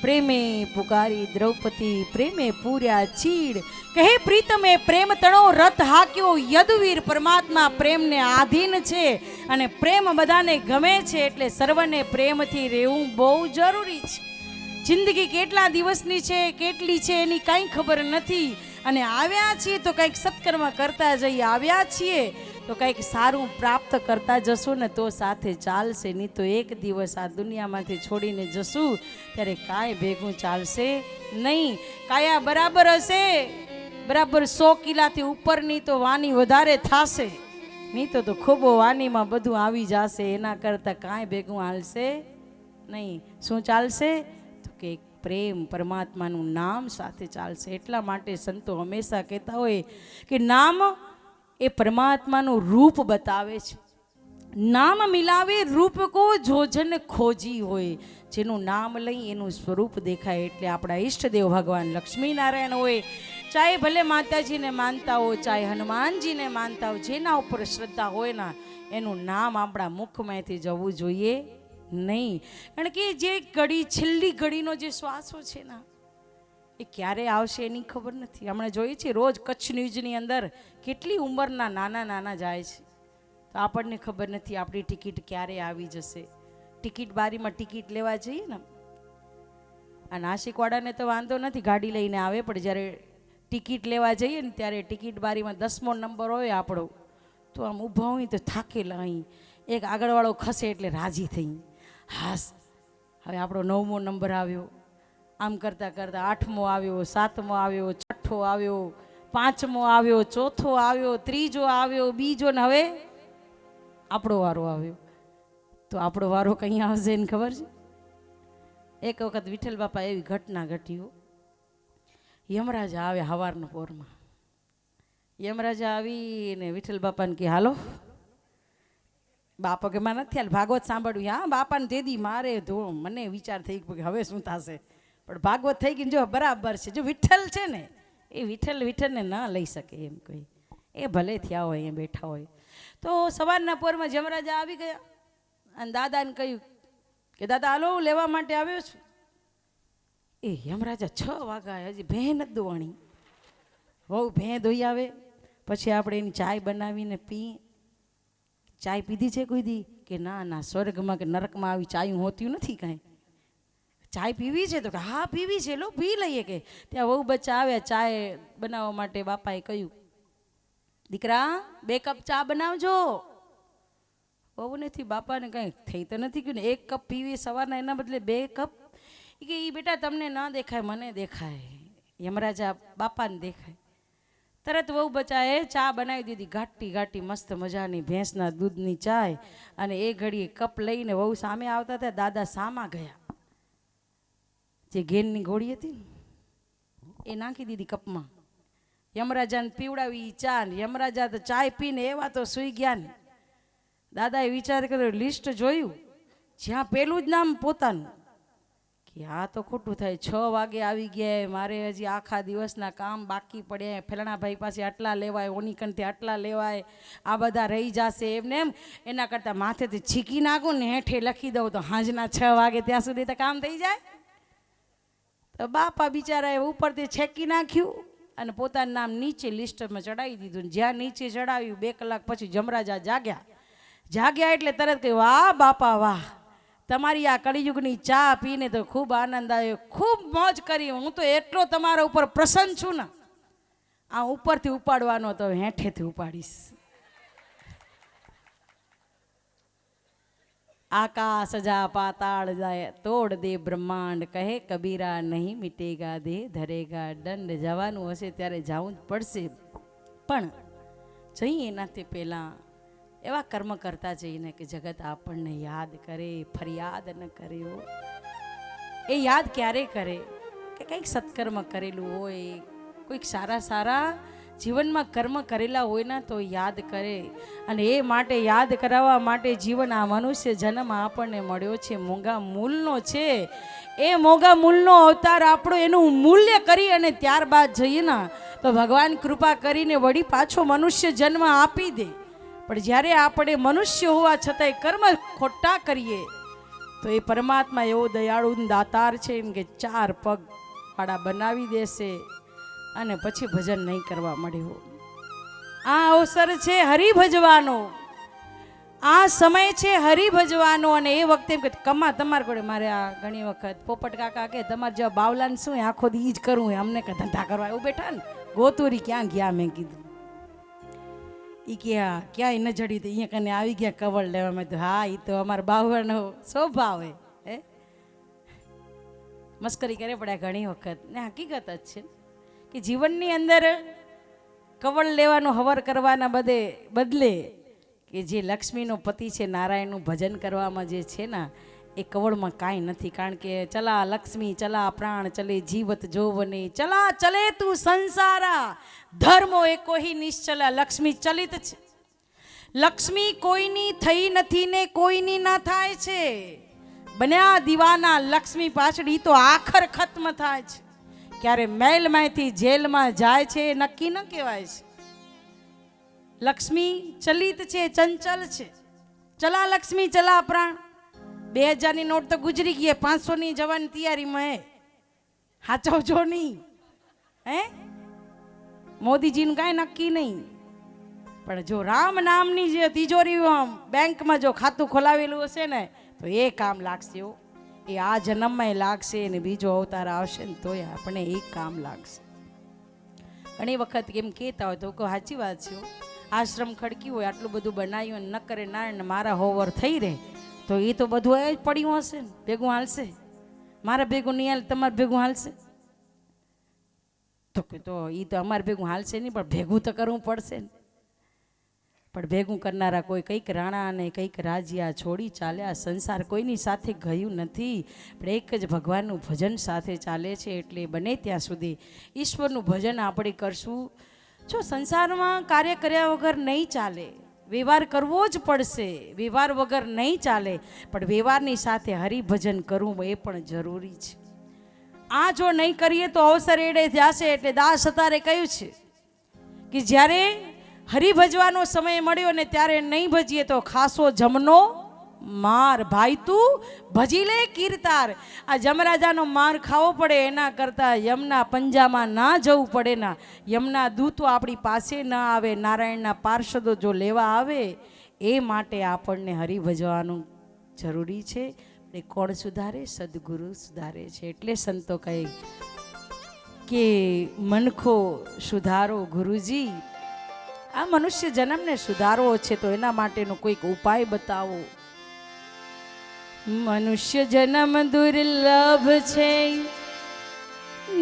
પ્રેમે પુકારી દ્રૌપદી, પ્રેમે પૂર્યા ચીડ, કહે પ્રીતમે પ્રેમ તણો રથ હાક્યો યદુવીર. પરમાત્મા પ્રેમને આધીન છે અને પ્રેમ બધાને ગમે છે, એટલે સર્વને પ્રેમથી રહેવું બહુ જરૂરી છે. જિંદગી કેટલા દિવસની છે કેટલી છે એની કાંઈ ખબર નથી. અને આવ્યા છીએ તો કંઈક સત્કર્મ કરતા જઈએ, આવ્યા છીએ તો કંઈક સારું પ્રાપ્ત કરતા જશું ને તો સાથે ચાલશે. નહીં તો એક દિવસ આ દુનિયામાંથી છોડીને જશું ત્યારે કાંઈ ભેગું ચાલશે નહીં. કાયા બરાબર હશે, બરાબર 100 કિલાથી ઉપરની તો વાની વધારે થશે, નહીં તો ખૂબ વાનીમાં બધું આવી જશે. એના કરતાં કાંઈ ભેગું હાલશે નહીં. શું ચાલશે? તો કે પ્રેમ પરમાત્માનું નામ સાથે ચાલશે. એટલા માટે સંતો હંમેશા કહેતા હોય કે નામ એ પરમાત્માનું રૂપ બતાવે છે. નામ મિલાવે રૂપ કો જોજન ખોજી હોય. જેનું નામ લઈ એનું સ્વરૂપ દેખાય. એટલે આપણા ઈષ્ટદેવ ભગવાન લક્ષ્મીનારાયણ હોય, ચાહે ભલે માતાજીને માનતા હો, ચાહે હનુમાનજીને માનતા હો, જેના ઉપર શ્રદ્ધા હોય ને એનું નામ આપણા મુખમાંથી જવું જોઈએ નહીં. કારણ કે જે ઘડી છેલ્લી ઘડીનો જે શ્વાસો છે ને એ ક્યારે આવશે એની ખબર નથી. હમણાં જોઈએ છીએ રોજ કચ્છ ન્યૂઝની અંદર કેટલી ઉંમરના નાના નાના જાય છે, તો આપણને ખબર નથી આપણી ટિકિટ ક્યારે આવી જશે. ટિકિટ બારીમાં ટિકિટ લેવા જઈએ ને, આ નાસિકવાળાને તો વાંધો નથી, ગાડી લઈને આવે, પણ જ્યારે ટિકિટ લેવા જઈએ ને ત્યારે ટિકિટ બારીમાં 10મો નંબર હોય આપણો, તો આમ ઊભા હોય તો થાકેલા અહીં, એક આગળવાળો ખસે એટલે રાજી થઈ, હાસ હવે આપણો 9મો નંબર આવ્યો. આમ કરતાં કરતાં 8મો આવ્યો, 7મો આવ્યો, 6ઠો આવ્યો, 5મો આવ્યો, 4થો આવ્યો, 3જો આવ્યો, બીજો, ને હવે આપણો વારો આવ્યો. તો આપણો વારો કઈ આવશે ને ખબર છે? એક વખત વિઠ્ઠલ બાપા એવી ઘટના ઘટ્યું. યમરાજા આવ્યા હવારના પોરમાં. યમરાજા આવીને વિઠ્ઠલ બાપાને કે હાલો. બાપા કે માં નથી હાલ, ભાગવત સાંભળ્યું. હા, બાપાને તેદી મારે મને વિચાર થઈ ગયો કે હવે શું થશે, પણ ભાગવત થઈ ગઈ. જો બરાબર છે, જો વિઠ્ઠલ છે ને એ વિઠ્ઠલને ન લઈ શકે એમ કોઈ, એ ભલે થયા હોય એ બેઠા હોય. તો સવારના પોરમાં યમરાજા આવી ગયા અને દાદાને કહ્યું કે દાદા હાલો હું લેવા માટે આવ્યો છું. એ યમરાજા 6 વાગ્યા હજી ભેં નથી દોવાણી. બહુ ભેં ધોઈ આવે પછી આપણે એની ચાય બનાવીને પી. ચાય પીધી છે કોઈ દી? કે ના ના, સ્વર્ગમાં કે નરકમાં આવી ચાય હોતી નથી કાંઈ. ચાય પીવી છે? તો કે હા પીવી છે, લો પી લઈએ. કે ત્યાં વહુ બચ્ચા આવ્યા ચાય બનાવવા માટે. બાપાએ કહ્યું દીકરા 2 કપ ચા બનાવજો. બહુ નથી, બાપાને કંઈ થઈ તો નથી ગયું ને, 1 કપ પીવી સવારના, એના બદલે 2 કપ. કે એ બેટા તમને ન દેખાય, મને દેખાય. યમરાજા બાપાને દેખાય. તરત વહુ બચાએ ચા બનાવી દીધી, ઘાટી ઘાટી મસ્ત મજાની ભેંસના દૂધની ચાય. અને એ ઘડીએ કપ લઈને વહુ સામે આવતા હતા, દાદા સામા ગયા. જે ઘેનની ગોળી હતી ને એ નાખી દીધી કપમાં. યમરાજાને પીવડાવી ચા. યમરાજા તો ચાય પીને એવા તો સૂઈ ગયા ને. દાદાએ વિચાર કર્યો, લિસ્ટ જોયું, જ્યાં પેલું જ નામ પોતાનું, કે આ તો ખોટું થાય. 6 વાગે આવી ગયા, મારે હજી આખા દિવસના કામ બાકી પડ્યા. ફલાણા ભાઈ પાસે આટલા લેવાય, ઓની કંઠે આટલા લેવાય, આ બધા રહી જશે એમને એમ. એના કરતાં માથેથી છીકી નાખું ને હેઠે લખી દઉં તો હાંજના 6 વાગે ત્યાં સુધી તો કામ થઈ જાય. તો બાપા બિચારાએ ઉપરથી છેકી નાખ્યું અને પોતાનું નામ નીચે લિસ્ટમાં ચડાવી દીધું. જ્યાં નીચે ચડાવ્યું 2 કલાક પછી યમરાજા જાગ્યા એટલે તરત કહ્યું, વાહ બાપા વાહ, તમારી આ કળિયુગની ચા પીને તો ખૂબ આનંદ આવ્યો, ખૂબ મોજ કરી. હું તો એટલો તમારા ઉપર પ્રસન્ન છું ને, આ ઉપરથી ઉપાડવાનો તો હેઠેથી ઉપાડીશ. આકાશ જા પાતાળ જાય તોડ દે બ્રહ્માંડ, કહે કબીરા નહીં મિટેગા દે ધરેગા દંડ. જવાનું હશે ત્યારે જવું જ પડશે, પણ જઈએ એનાથી પહેલાં એવા કર્મ કરતા જઈને કે જગત આપણને યાદ કરે, ફરિયાદ ન કરે. એ યાદ ક્યારે કરે કે કંઈક સત્કર્મ કરેલું હોય, કોઈક સારા જીવનમાં કર્મ કરેલા હોય ને તો યાદ કરે. અને એ માટે યાદ કરાવવા માટે જીવન આ મનુષ્ય જન્મ આપણને મળ્યો છે, મોંઘા મૂલનો છે. એ મોંઘા મૂલનો અવતાર આપણો, એનું મૂલ્ય કરી અને ત્યારબાદ જઈએ ને તો ભગવાન કૃપા કરીને વળી પાછો મનુષ્ય જન્મ આપી દે. પણ જ્યારે આપણે મનુષ્ય હોવા છતાંય કર્મ ખોટા કરીએ તો એ પરમાત્મા એવો દયાળુ દાતાર છે એમ કે 4 પગ વાળા બનાવી દેશે અને પછી ભજન નહીં કરવા મળ્યો. આ અવસર છે હરિભજવાનો, આ સમય છે હરિભજવાનો. અને એ વખતે એમ કે કમા તમારે કોડે, મારે આ ઘણી વખત પોપટ કાકા કે તમારે જેવા બાવલાને શું આખો દી જ કરવું હોય, અમને કે ધંધા કરવા એવું બેઠા ને. ગોતુરી ક્યાં ગયા? મેં કીધું એ ક્યાંય ન જડી તો અહીંયા કને આવી ગયા કવળ લેવા. મેં તો હા, એ તો અમારા બાવળનો સ્વભાવ હોય. હે મસ્કરી કરે પડ્યા ઘણી વખત, ને હકીકત જ છે કે જીવનની અંદર કવળ લેવાનું હવર કરવાના બદલે કે જે લક્ષ્મીનો પતિ છે નારાયણનું ભજન કરવામાં જે છે ને એ કવળમાં કાંઈ નથી. કારણ કે ચલા લક્ષ્મી ચલા પ્રાણ ચલે જીવત જોવને, ચલા ચલે તું સંસારા ધર્મો એકો હી નિશ્ચલા. લક્ષ્મી ચલિત છે, લક્ષ્મી કોઈની થઈ નથી ને કોઈની ના થાય છે. બન્યા દીવાના લક્ષ્મી પાછળ તો આખર ખત્મ થાય છે. ક્યારે મહેલમાંથી જેલમાં જાય છે એ નક્કી ન કહેવાય છે. લક્ષ્મી ચલિત છે, ચંચલ છે. ચલા લક્ષ્મી ચલા પ્રાણ. 2000ની નોટ તો ગુજરી ગઈ, 500ની જવાની તૈયારીમાં હે. હાચવજો નહીં હે. મોદીજીનું કાંઈ નક્કી નહીં, પણ જો રામ નામની જે તિજોરી બેંકમાં જો ખાતું ખોલાવેલું હશે ને તો એ કામ લાગશે. એ આ જન્મમાં લાગશે ને બીજો અવતાર આવશે ને તોય આપણે એ કામ લાગશે. ઘણી વખત કેમ કહેતા હોય તો કહો સાચી વાત છે, આશ્રમ ખડક્યું હોય, આટલું બધું બનાવ્યું ન કરે નારાયણ મારા હોવર થઈ રહે તો એ તો બધું એ જ પડ્યું હશે ને, ભેગું હાલશે? મારા ભેગું નહીં હાલ, તમારે ભેગું હાલશે? તો એ તો અમારે ભેગું હાલશે નહીં, પણ ભેગું તો કરવું પડશે ને. પણ ભેગું કરનારા કોઈ કંઈક રાણા અને કંઈક રાજ્યા છોડી ચાલ્યા. સંસાર કોઈની સાથે ગયું નથી, પણ એક જ ભગવાનનું ભજન સાથે ચાલે છે. એટલે બને ત્યાં સુધી ઈશ્વરનું ભજન આપણે કરશું. જો સંસારમાં કાર્ય કર્યા વગર નહીં ચાલે, વ્યવહાર કરવો જ પડશે, વ્યવહાર વગર નહીં ચાલે, પણ વ્યવહારની સાથે હરિભજન કરવું એ પણ જરૂરી છે. આ જો નહીં કરીએ તો અવસર એડે જશે. એટલે દાસ અતારે કહ્યું છે કે જ્યારે હરિભજવાનો સમય મળ્યો ને ત્યારે નહીં ભજીએ તો ખાસો જમનો માર. ભાઈ તું ભજી લે કીર્તાર. આ જમરાજાનો માર ખાવો પડે એના કરતાં યમના પંજામાં ના જવું પડે ના. યમના દૂતો આપણી પાસે ન આવે, નારાયણના પાર્ષદો જો લેવા આવે, એ માટે આપણને હરિભજવાનું જરૂરી છે. એ કોણ સુધારે? સદગુરુ સુધારે છે. એટલે સંતો કહે કે મનખો સુધારો ગુરુજી. આ મનુષ્ય જન્મને સુધારવો છે તો એના માટેનો કોઈક ઉપાય બતાવો. મનુષ્ય જન્મ દુર્લભ છે,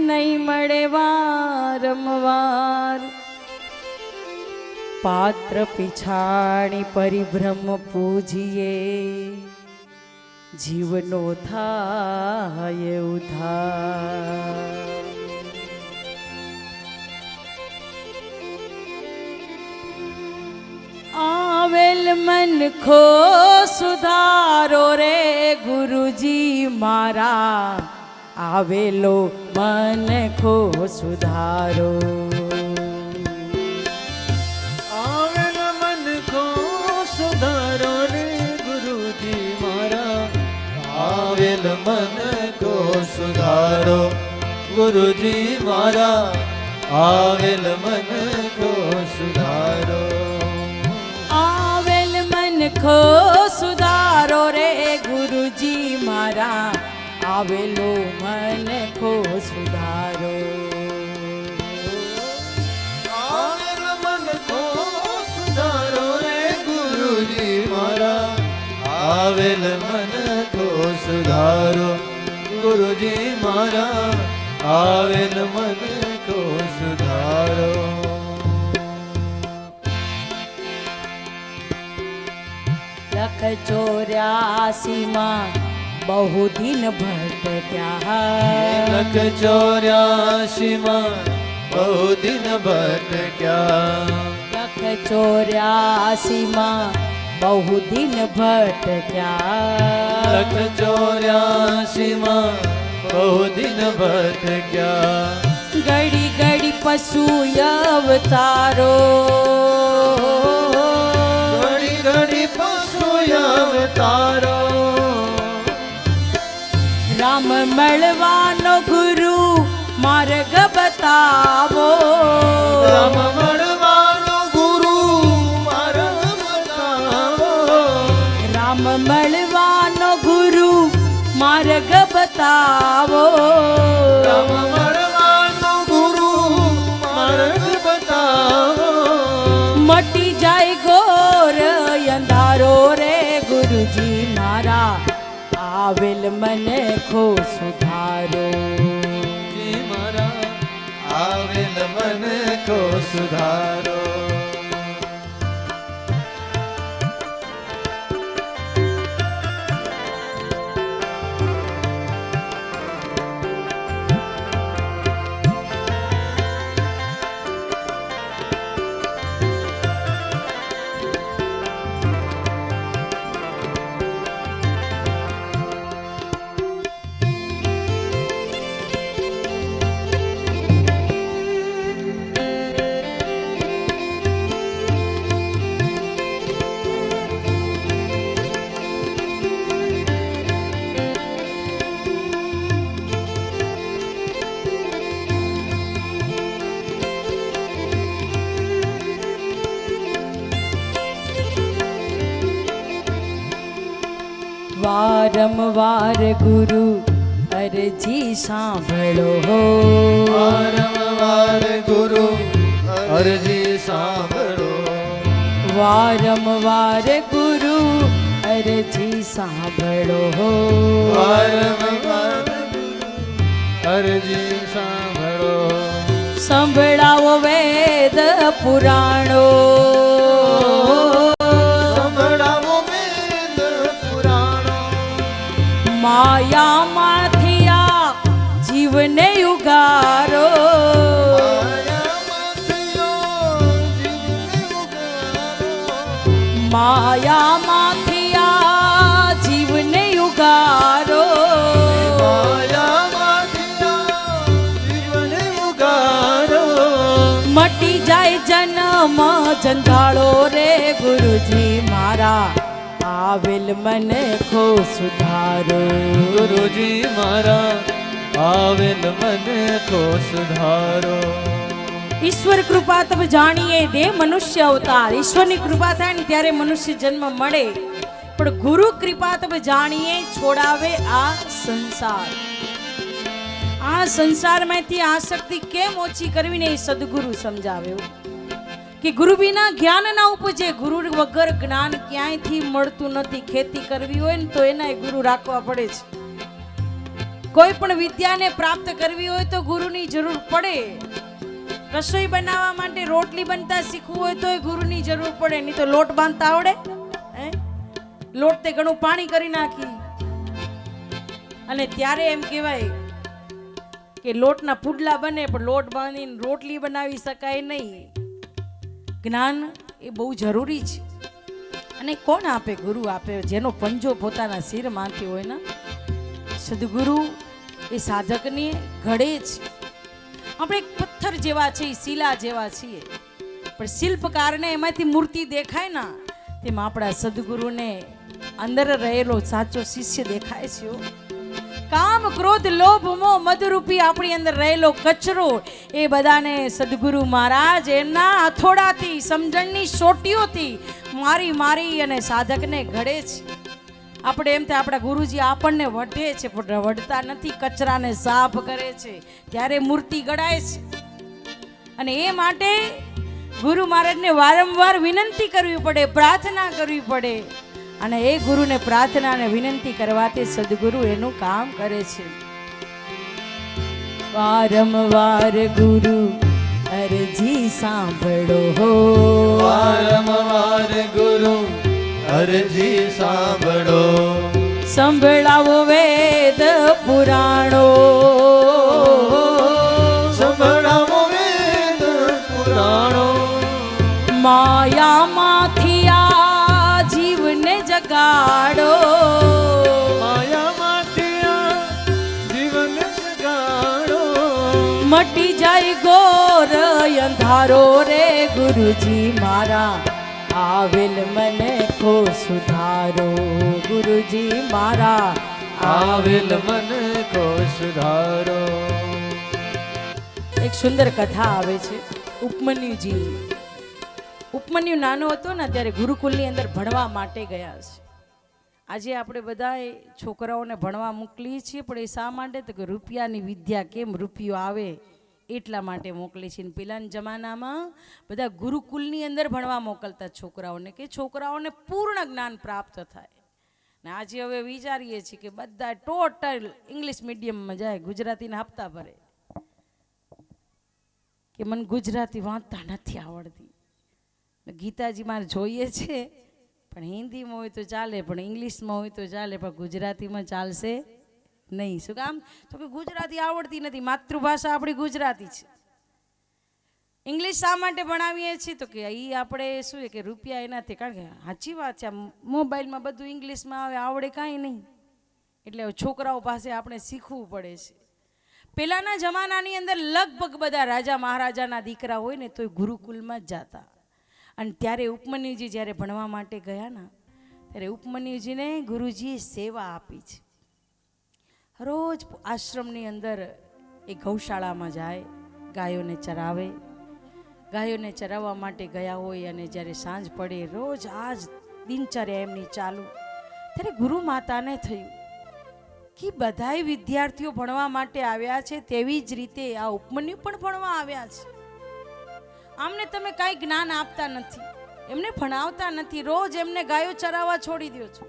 નહીં મળે વારંવાર. પાત્ર પીછાણી પરિભ્રમ પૂજીએ, જીવનો થાય ઉધાર. આવેલ મન ખો સુધારો રે ગુરુજી મારા, આવેલો મન ખો સુધારો.
આવેલ મન ખો સુધારો રે ગુરુજી મારા, આવેલ મન ખો સુધારો ગુરુજી મારા, આવેલ મન ખો સુધારો.
ખો સુધારો રે ગુરુજી મારા, આવેલો મન ખો સુધારો.
આવેલ મન ખો સુધારો રે ગુરુજી મારા, આવેલ મન ખો સુધારો ગુરુજી મારા, આવેલ મન ખો સુધારો.
લખ 84 માં બહુ દિન ભટક્યા.
લખ 84 માં બહુ દિન ભટક્યા.
લખ 84 માં બહુ દિન ભટક્યા.
લખ 84 માં બહુ દિન ભટક્યા.
ઘડી ઘડી પશુ અવતારો,
ઘડી ઘડી પશુ અવતારો.
રામ મળવાનો ગુરુ માર્ગ બતાવો.
રામ મળવાનો ગુરુ માર્ગ બતાવો.
રામ મળવાનો ગુરુ માર્ગ બતાવો.
રામ મળવાનો ગુરુ માર્ગ બતાવો.
મટી જાય ઘોર અંધારો રે ગુરુજી મારા, આવેલ મને ખો સુધારો.
જી મારા, આવેલ મન કો સુધારો.
વારંવાર ગુરુ અરજી સાંભળો હો,
વારંવાર ગુરુ અરજી સાંભળો,
વારંવાર ગુરુ અરજી સાંભળો હો,
વારંવાર અરજી સાંભળો,
સંભળાવો વેદ પુરાણો,
સંભળાવો વેદ પુરાણો,
માયામાંથી આ જીવને ઉગારો, માયામાંથી આ જીવને ઉગારો, મટી જાય જન્મ જંજાળો રે ગુરુજી મારા, આવેલ મને ખો સુધારો,
ગુરુજી મારા આવેલ મને કો સુધારો,
ઈશ્વર કૃપા તબ જાણીએ દે મનુષ્ય અવતાર, ઈશ્વરની કૃપા થાય ને ત્યારે મનુષ્ય જન્મ મળે, પણ ગુરુ કૃપા તબ જાણીએ છોડાવે આ સંસાર, આ સંસારમાંથી આસક્તિ કેમ ઓછી કરવી ને એ સદગુરુ સમજાવ્યો કે ગુરુ વિના જ્ઞાન ના ઉપજે, ગુરુ વગર જ્ઞાન ક્યાંયથી મળતું નથી, ખેતી કરવી હોય ને તો એના ગુરુ રાખવા પડે છે, કોઈ પણ વિદ્યાને પ્રાપ્ત કરવી હોય તો ગુરુની જરૂર પડે, રસોઈ બનાવવા માટે રોટલી બનતા શીખવું હોય તો ગુરુની જરૂર પડે, નહીં તો લોટ બાંધતા આવડે હે, લોટ તે ઘણું પાણી કરી નાખી, અને ત્યારે એમ કહેવાય કે લોટના પુડલા બને પણ લોટ બાંધીને રોટલી બનાવી શકાય નહીં, જ્ઞાન એ બહુ જરૂરી છે, અને કોણ આપે? ગુરુ આપે, જેનો પંજો પોતાના શિરમાંથી હોય ને, સદગુરુ એ સાધકને ઘડે છે, આપણે એક પથ્થર જેવા છે, શિલા જેવા છીએ, પણ શિલ્પકારને એમાંથી મૂર્તિ દેખાય ને, તેમાં આપણા સદગુરુને અંદર રહેલો સાચો શિષ્ય દેખાય છે. કામ ક્રોધ લોભ મોહ મદરૂપી આપણી અંદર રહેલો કચરો એ બધાને સદગુરુ મહારાજ એમના હથોડાથી સમજણની સોટીઓથી મારી મારી અને સાધકને ઘડે છે. આપણે એમ થાય આપણા ગુરુજી આપણને વઢે છે, પણ વઢતા નથી, કચરાને સાફ કરે છે, ત્યારે મૂર્તિ ગડાય છે. અને એ માટે ગુરુ મહારાજને વારંવાર વિનંતી કરવી પડે, પ્રાર્થના કરવી પડે, અને એ ગુરુને પ્રાર્થના અને વિનંતી કરવાથી સદગુરુ એનું કામ કરે છે. વારંવાર ગુરુ અરજી સાંભળો હો,
વારંવાર ગુરુ અરજી સાંભળો,
સંભળાવો વેદ પુરાણો,
સંભળાવો વેદ પુરાણો,
માયામાંથી આ જીવને જગાડો,
માયામાંથી આ જીવન જગાડો,
મટી જાય ઘોર અંધારો રે ગુરુજી મારા, આવેલ મને ખો સુધારો, ગુરુજી મારા
આવેલ મને કો સુધારો.
એક સુંદર કથા આવે છે ઉપમન્યુજી. ઉપમન્યુ નાનો હતો ને ત્યારે ગુરુકુલની અંદર ભણવા માટે ગયા છે. આજે આપણે બધા છોકરાઓને ભણવા મોકલીએ છીએ, પણ એ શા માટે? તો કે રૂપિયાની વિદ્યા, કેમ રૂપિયો આવે એટલા માટે મોકલે છે. પહેલાના જમાનામાં બધા ગુરુકુલની અંદર ભણવા મોકલતા છોકરાઓને, કે છોકરાઓને પૂર્ણ જ્ઞાન પ્રાપ્ત થાય. ને આજે હવે વિચારીએ છીએ કે બધા ટોટલ ઇંગ્લિશ મીડિયમમાં જાય, ગુજરાતીના હપ્તા ભરે કે મને ગુજરાતી વાંચતા નથી આવડતી. ગીતાજી મારે જોઈએ છે, પણ હિન્દીમાં હોય તો ચાલે, પણ ઇંગ્લિશમાં હોય તો ચાલે, પણ ગુજરાતીમાં ચાલશે નહીં. શું કામ? તો કે ગુજરાતી આવડતી નથી, માતૃભાષા આપણી ગુજરાતી છે. ઇંગ્લિશ શા માટે ભણાવીએ છીએ? તો કે એ આપણે શું કે રૂપિયા એનાથી, કારણ કે સાચી વાત છે, મોબાઈલમાં બધું ઇંગ્લિશમાં આવે, આવડે કાંઈ નહીં, એટલે છોકરાઓ પાસે આપણે શીખવું પડે છે. પહેલાના જમાનાની અંદર લગભગ બધા રાજા મહારાજાના દીકરા હોય ને તો ગુરુકુલમાં જ જતા. અને ત્યારે ઉપમન્યુજી જ્યારે ભણવા માટે ગયા ને, ત્યારે ઉપમન્યુજીને ગુરુજીએ સેવા આપી છે. રોજ આશ્રમની અંદર એ ગૌશાળામાં જાય, ગાયોને ચરાવે, ગાયોને ચરાવવા માટે ગયા હોય, અને જ્યારે સાંજ પડે રોજ આ જ દિનચર્યા એમની ચાલુ. ત્યારે ગુરુ માતાને થયું કે બધાય વિદ્યાર્થીઓ ભણવા માટે આવ્યા છે, તેવી જ રીતે આ ઉપમન્યુ પણ ભણવા આવ્યા છે. આમને તમે કાંઈ જ્ઞાન આપતા નથી, એમને ભણાવતા નથી, રોજ એમને ગાયો ચરાવવા છોડી દો છો.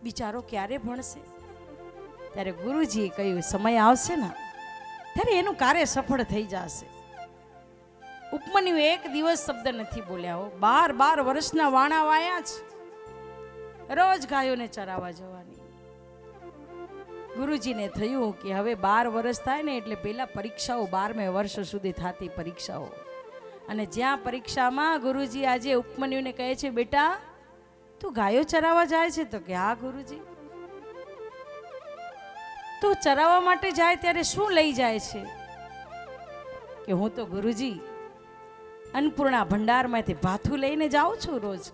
બિચારો ક્યારે ભણશે? ત્યારે ગુરુજીએ કહ્યું સમય આવશે ને ત્યારે એનું કાર્ય સફળ થઈ જશે. ઉપમન્યુ એક દિવસ શબ્દ નથી બોલ્યા હો. 12 વર્ષના વાણા વાયા છે, રોજ ગાયોને ચરાવવા જવાની. ગુરુજીને થયું કે હવે 12 વર્ષ થાય ને એટલે પેલા પરીક્ષાઓ 12મે વર્ષ સુધી થતી પરીક્ષાઓ, અને જ્યાં પરીક્ષામાં ગુરુજી આજે ઉપમન્યુને કહે છે બેટા તું ગાયો ચરાવવા જાય છે? તો કે હા ગુરુજી. તું ચરાવવા માટે જાય ત્યારે શું લઈ જાય છે? કે હું તો ગુરુજી અન્નપૂર્ણા ભંડારમાંથી ભાથું લઈને જાઉં છું રોજ.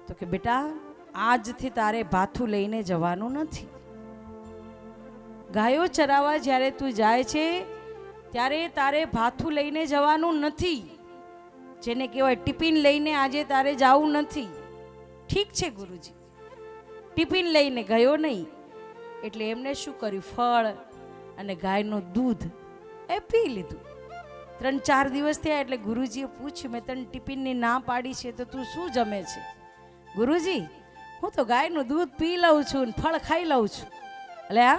તો કે બેટા આજથી તારે ભાથું લઈને જવાનું નથી. ગાયો ચરાવવા જ્યારે તું જાય છે ત્યારે તારે ભાથું લઈને જવાનું નથી, જેને કહેવાય ટિફિન લઈને આજે તારે જવું નથી. ઠીક છે ગુરુજી. ટિફિન લઈને ગયો નહીં એટલે એમને શું કર્યું, ફળ અને ગાયનું દૂધ એ પી લીધું. 3-4 દિવસ થયા એટલે ગુરુજીએ પૂછ્યું મેં તને ટિફિનની ના પાડી છે તો તું શું જમે છે? ગુરુજી હું તો ગાયનું દૂધ પી લઉં છું ને ફળ ખાઈ લઉં છું. એટલે આ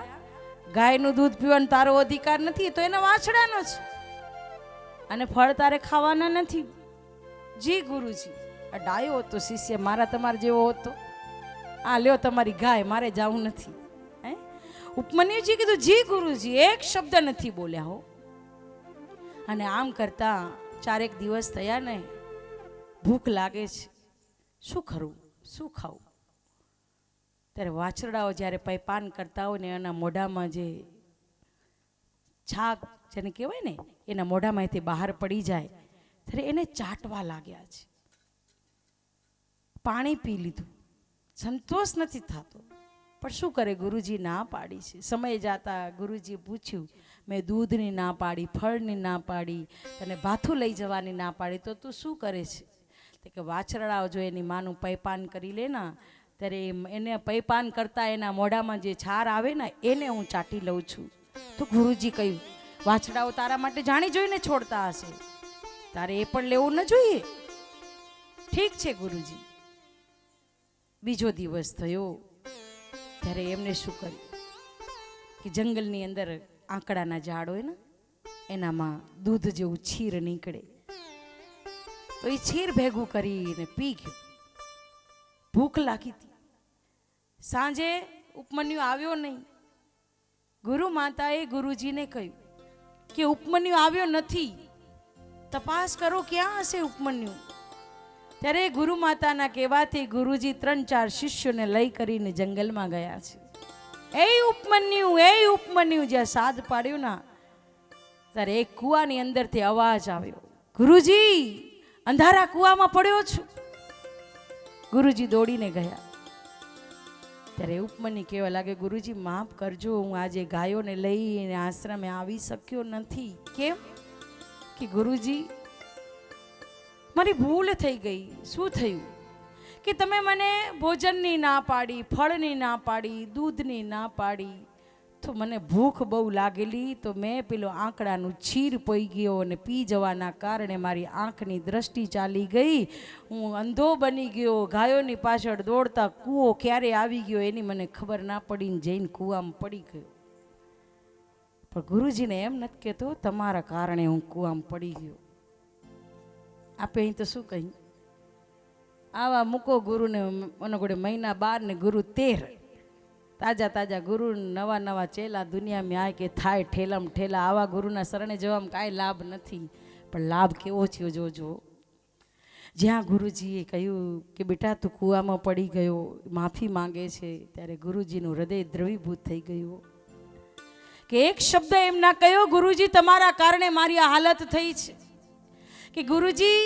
ગાયનું દૂધ પીવાનો તારો અધિકાર નથી, તો એના વાછડાનો છે, અને ફળ તારે ખાવાના નથી. જી ગુરુજી. આ ડાયો હતો શિષ્ય, મારા તમારા જેવો હતો. આ લ્યો તમારી ગાય, મારે જવું નથી. હે ઉપમન્યુજી કીધું જી ગુરુજી. એક શબ્દ નથી બોલ્યા હો. અને આમ કરતા 4 દિવસ થયા ને, ભૂખ લાગે છે, શું ખરું શું ખાવું? ત્યારે વાછરડાઓ જ્યારે પૈપાન કરતા હોય ને એના મોઢામાં જે છાગ જેને કહેવાય ને એના મોઢામાંથી બહાર પડી જાય ત્યારે એને ચાટવા લાગ્યા છે. પાણી પી લીધું, સંતોષ નથી થતો, પણ શું કરે, ગુરુજી ના પાડી છે. સમય જાતા ગુરુજીએ પૂછ્યું મેં દૂધની ના પાડી, ફળની ના પાડી, તને ભાથું લઈ જવાની ના પાડી, તો તું શું કરે છે? તો કે વાછરડાઓ જો એની માનું પૈપાન કરી લે ને ત્યારે એને પૈપાન કરતા એના મોઢામાં જે છાર આવે ને એને હું ચાટી લઉં છું. તો ગુરુજી કહ્યું વાછડાઓ તારા માટે જાણી જોઈને છોડતા હશે, તારે એ પણ લેવું ન જોઈએ. ઠીક છે ગુરુજી. બીજો દિવસ થયો ત્યારે એમને શું કર્યું કે જંગલની અંદર આંકડાના ઝાડ હોય ને એનામાં દૂધ જેવું છીર નીકળે, તો એ છીર ભેગું કરીને પી ગયો. ભૂખ લાગી હતી. સાંજે ઉપમન્યુ આવ્યો નહીં. ગુરુ માતાએ ગુરુજીને કહ્યું કે ઉપમન્યુ આવ્યો નથી, તપાસ કરો ક્યાં હશે ઉપમન્યુ. ત્યારે ગુરુ માતાના કહેવાથી ગુરુજી 3-4 શિષ્યોને લઈ કરીને જંગલમાં ગયા છે. એ ઉપમન્યુ જ્યાં સાદ પાડ્યું ના ત્યારે એક કૂવાની અંદરથી અવાજ આવ્યો, ગુરુજી અંધારા કૂવામાં પડ્યો છું. ગુરુજી દોડીને ગયા. ત્યારે ઉપમન્યુ કહેવા લાગે ગુરુજી માફ કરજો, હું આજે ગાયોને લઈને આશ્રમે આવી શક્યો નથી. કેમ? કે ગુરુજી મારી ભૂલ થઈ ગઈ. શું થયું? કે તમે મને ભોજનની ના પાડી, ફળની ના પાડી, દૂધની ના પાડી, તો મને ભૂખ બહુ લાગેલી, તો મેં પેલો આંકડાનું છીર પી ગયો અને પી જવાના કારણે મારી આંખની દ્રષ્ટિ ચાલી ગઈ, હું અંધો બની ગયો. ગાયોની પાછળ દોડતા કૂવો ક્યારે આવી ગયો એની મને ખબર ના પડીને જઈને કૂવામાં પડી ગયો. પણ ગુરુજીને એમ નથી કહેતો તમારા કારણે હું કૂવામાં પડી ગયો. આપે અહીં તો શું કહી, આવા મૂકો ગુરુને અનુગોડે મહિના 12 ને ગુરુ 13, તાજા ગુરુ, નવા ચેલા દુનિયામાં આય કે થાય ઠેલામ ઠેલા. આવા ગુરુના શરણે જવામાં કાંઈ લાભ નથી, પણ લાભ કેવો થયો જોજો. જ્યાં ગુરુજીએ કહ્યું કે બેટા તું કૂવામાં પડી ગયો, માફી માંગે છે, ત્યારે ગુરુજીનું હૃદય દ્રવીભૂત થઈ ગયું. કે એક શબ્દ એમ ના કહ્યો ગુરુજી તમારા કારણે મારી આ હાલત થઈ છે. કે ગુરુજી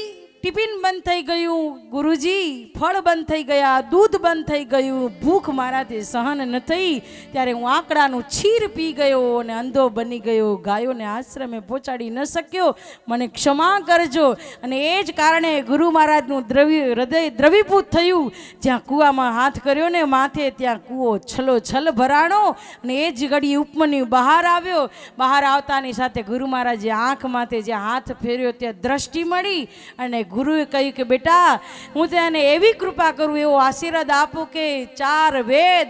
ટિફિન બંધ થઈ ગયું, ગુરુજી ફળ બંધ થઈ ગયા, દૂધ બંધ થઈ ગયું, ભૂખ મારાથી સહન ન થઈ, ત્યારે હું આંકડાનું છીર પી ગયો અને અંધો બની ગયો, ગાયોને આશ્રમે પહોંચાડી ન શક્યો, મને ક્ષમા કરજો. અને એ જ કારણે ગુરુ મહારાજનું હૃદય દ્રવીભૂત થયું. જ્યાં કૂવામાં હાથ કર્યો ને માથે, ત્યાં કૂવો છલોછલ ભરાણો. અને એ જ ઘડી ઉપમન્યુ બહાર આવ્યો. બહાર આવતાની સાથે ગુરુ મહારાજે આંખ માથે જ્યાં હાથ ફેર્યો ત્યાં દ્રષ્ટિ મળી. અને ગુરુએ કહ્યું કે બેટા, હું તેને એવી કૃપા કરું, એવો આશીર્વાદ આપું કે 4 વેદ,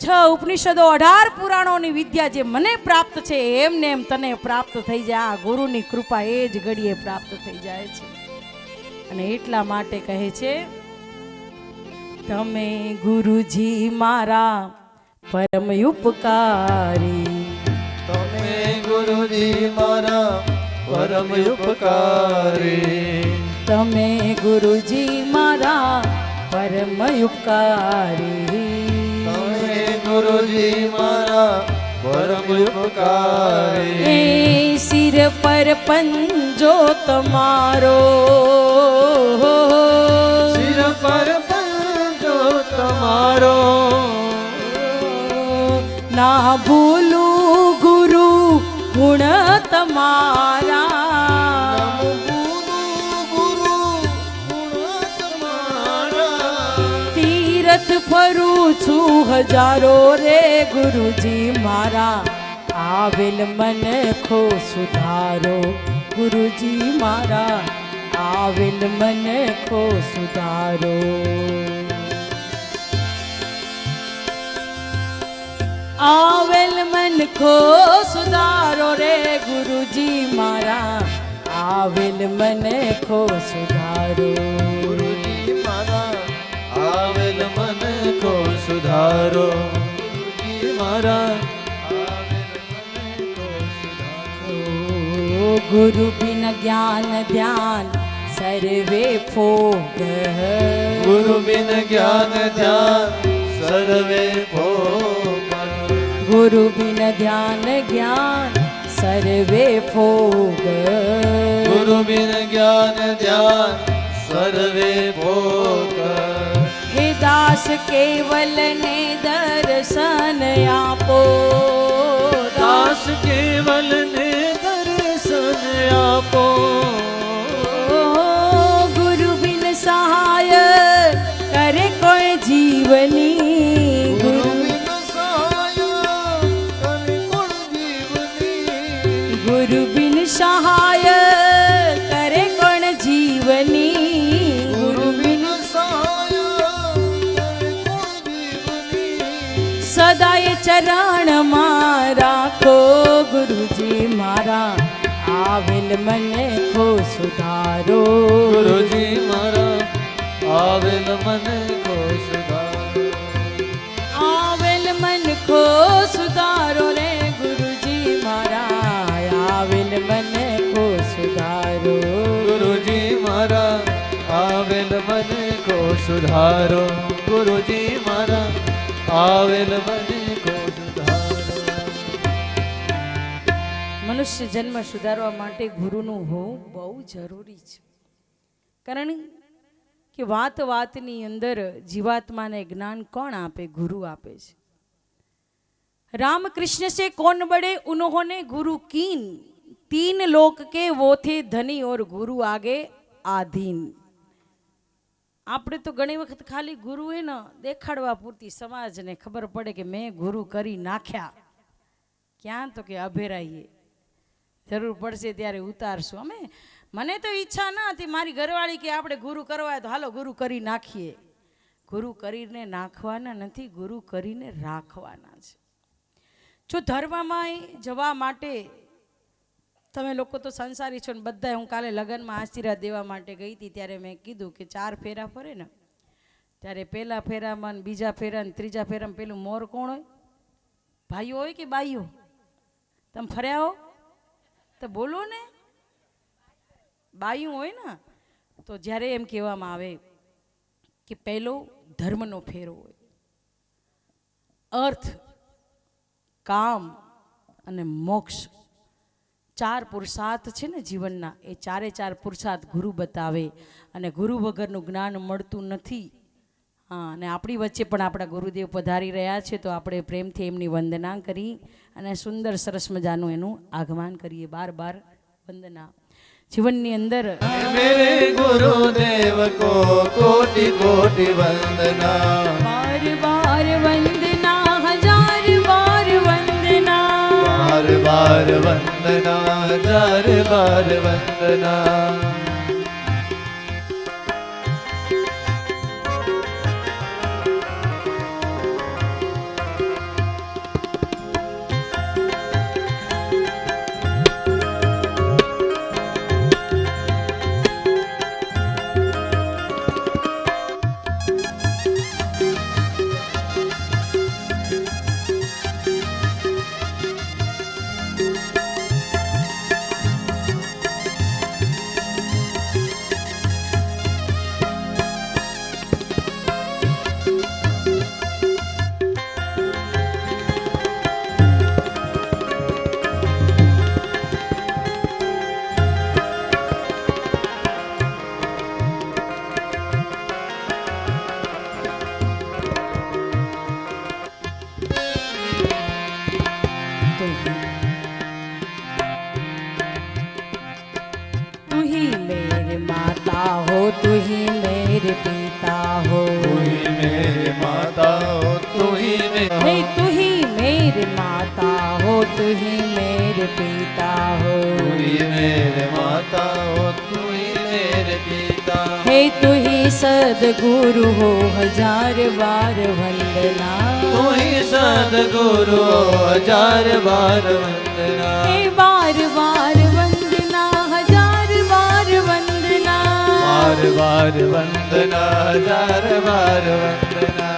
6 ઉપનિષદો, 18 પુરાણોની વિદ્યા જે મને પ્રાપ્ત છે એમને એમ તને પ્રાપ્ત થઈ જાય. આ ગુરુની કૃપા એ જ ઘડીએ પ્રાપ્ત થઈ જાય છે. અને એટલા માટે કહે છે, તમે ગુરુજી મારા પરમ ઉપકારી,
તમે ગુરુજી મારા પરમ ઉપકારી,
તમે ગુરુજી મારા પરમ ઉપકારી,
તમે ગુરુજી મારા પરમ ઉપકારી.
એ સિર પર પંજો તમારો,
સિર પર પંજો તમારો,
ના ભૂલું ગુરુ ગુણ તમારા, તીરથ ફરું છું હજારો રે ગુરુજી મારા, આવેલ મન ખો સુધારો, ગુરુજી મારા આવેલ મન ખો સુધારો. આવેલ મન ખો સુધારો રે ગુરુજી મારા, આવેલ મન ખો સુધારો.
ગુરુજી મારા આવેલ મન કો સુધારો, ગુરુજી મારા આવેલ મન કો સુધારો.
ગુરુ બિન જ્ઞાન ધ્યાન સર્વે ફોગ,
ગુરુ બિન જ્ઞાન ધ્યાન સર્વે ભોગ,
ગુરુ બિન ધ્યાન જ્ઞાન સર્વે ફોગ,
ગુરુ બિન જ્ઞાન ધ્યાન સર્વે ભોગ.
હે દાસ કેવલ ને દર્શન આપો,
દાસ કેવલ ને દર્શન આપો,
ગુરુ બિન સહાય કરે કોઈ જીવની,
ગુરુ બિન સહાય કરે કોણ જીવની,
ગુરુ બિન સહાય કરે કોણ જીવની,
ગુરુ બિન સહાય કરે કોણ જીવની.
સદાય ચરણ માં રાખો ગુરુજી મારા, આવેલ મને ખો સુધારો,
ગુરુજી મારા આવેલ મને કો સુધારો,
આવેલ મન ખો સુધારો રે ગુરુજી મારા, આવેલ મને ખો સુધારો.
ગુરુજી મારા આવેલ મને કો સુધારો, ગુરુજી મારા આવેલ મને કો સુધારો.
મનુષ્ય જન્મ સુધારવા માટે ગુરુનું હોવું બહુ જરૂરી છે. કારણ કે વાત વાતની અંદર જીવાત્માને જ્ઞાન કોણ આપે? ગુરુ આપે છે. रामकृष्ण से कौन बड़े उन्होंने गुरु कीन, 3 लोक के वो थे धनी और गुरु आगे आधीन. આપણે તો ઘણી વખત ખાલી ગુરુ એ ને દેખાડવા પૂરતી સમાજને ખબર પડે કે મેં ગુરુ કરી નાખ્યા. ક્યાં? તો કે અભેરાઈએ જરૂર પડશે ત્યારે ઉતારશું. અમે મને તો ઈચ્છા ન હતી, મારી ઘરવાળી કે આપણે ગુરુ કરવા તો હાલો ગુરુ કરી નાખીએ. ગુરુ કરીને નાખવાના નથી, ગુરુ કરીને રાખવાના છે. જો ધર્મમાં જવા માટે તમે લોકો તો સંસારી છો ને બધા, હું કાલે લગ્નમાં આશીર્વાદ દેવા માટે ગઈ હતી ત્યારે મેં કીધું કે 4 ફેરા ફરે ને ત્યારે પહેલા ફેરામાં બીજા ફેરા ને ત્રીજા ફેરામાં પેલું મોર કોણ હોય? ભાઈઓ હોય કે બાઈઓ? તમે ફર્યા હો તો બોલો ને. બાયું હોય ને તો જ્યારે એમ કહેવામાં આવે કે પહેલો ધર્મનો ફેરો હોય, અર્થ, કામ અને મોક્ષ ચાર પુરુષાર્થ છે ને જીવનના, એ ચારે ચાર પુરુષાર્થ ગુરુ બતાવે, અને ગુરુ વગરનું જ્ઞાન મળતું નથી. હા, અને આપણી વચ્ચે પણ આપણા ગુરુદેવ પધારી રહ્યા છે, તો આપણે પ્રેમથી એમની વંદના કરી અને સુંદર સરસ મજાનું એનું આગમન કરીએ. બાર બાર વંદના જીવનની અંદર.
मेरे गुरुदेव को कोटि कोटि वंदना,
બાર બાર વંદના, હજાર બાર વંદના,
बार बार वंदना, हजार बार वंदना.
तू ही मेरे पिता हो,
तू ही मेरे माता हो, तू ही
हे तू ही मेरे माता हो, तू ही मेरे पिता हो,
तू ही मेरे माता हो, तू ही मेरे पिता.
हे तू ही सदगुरु हो, हजार बार वंदना,
तू ही सदगुरु हो, हजार बार वंदना.
हे बार बार वंदना, हजार बार वंदना,
बार बार वंदना, हजार बार वंदना.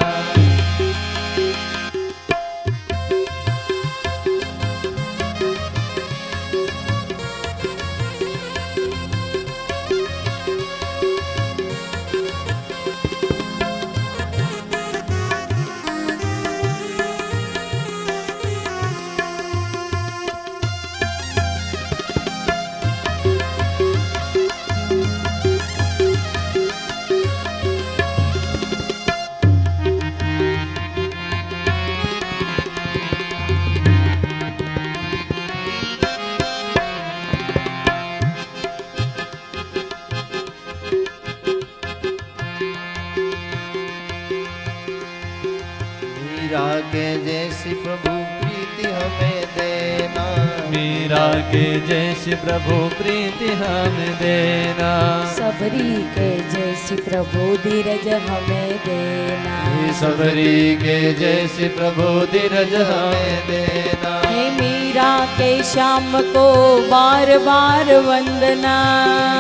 मीरा के जैसी प्रभु प्रीति हमें देना, मीरा के जैसी प्रभु प्रीति हमें देना.
सबरी के जैसी प्रभु धीरज हमें देना,
सबरी के जैसी प्रभु धीरज हमें देना.
हे मीरा के श्याम को बार बार वंदना,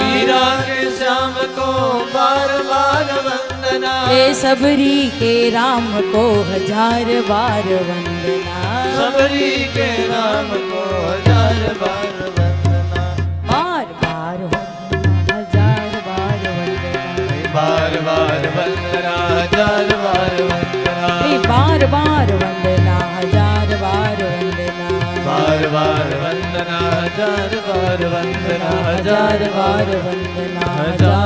मीरा के श्याम को बार बार वंदना.
हे सबरी के राम को हजार बार वंदना,
सबरी के नाम को हजार बार वंदना.
बार बार वंदना, हजार बार वंदना,
बार बार वंदना, हजार बार वंदना.
हे बार बार वंदना, हजार बार वंदना,
बार बार वंदना, हजार बार वंदना, हजार
हजार बार वंदना,
हजार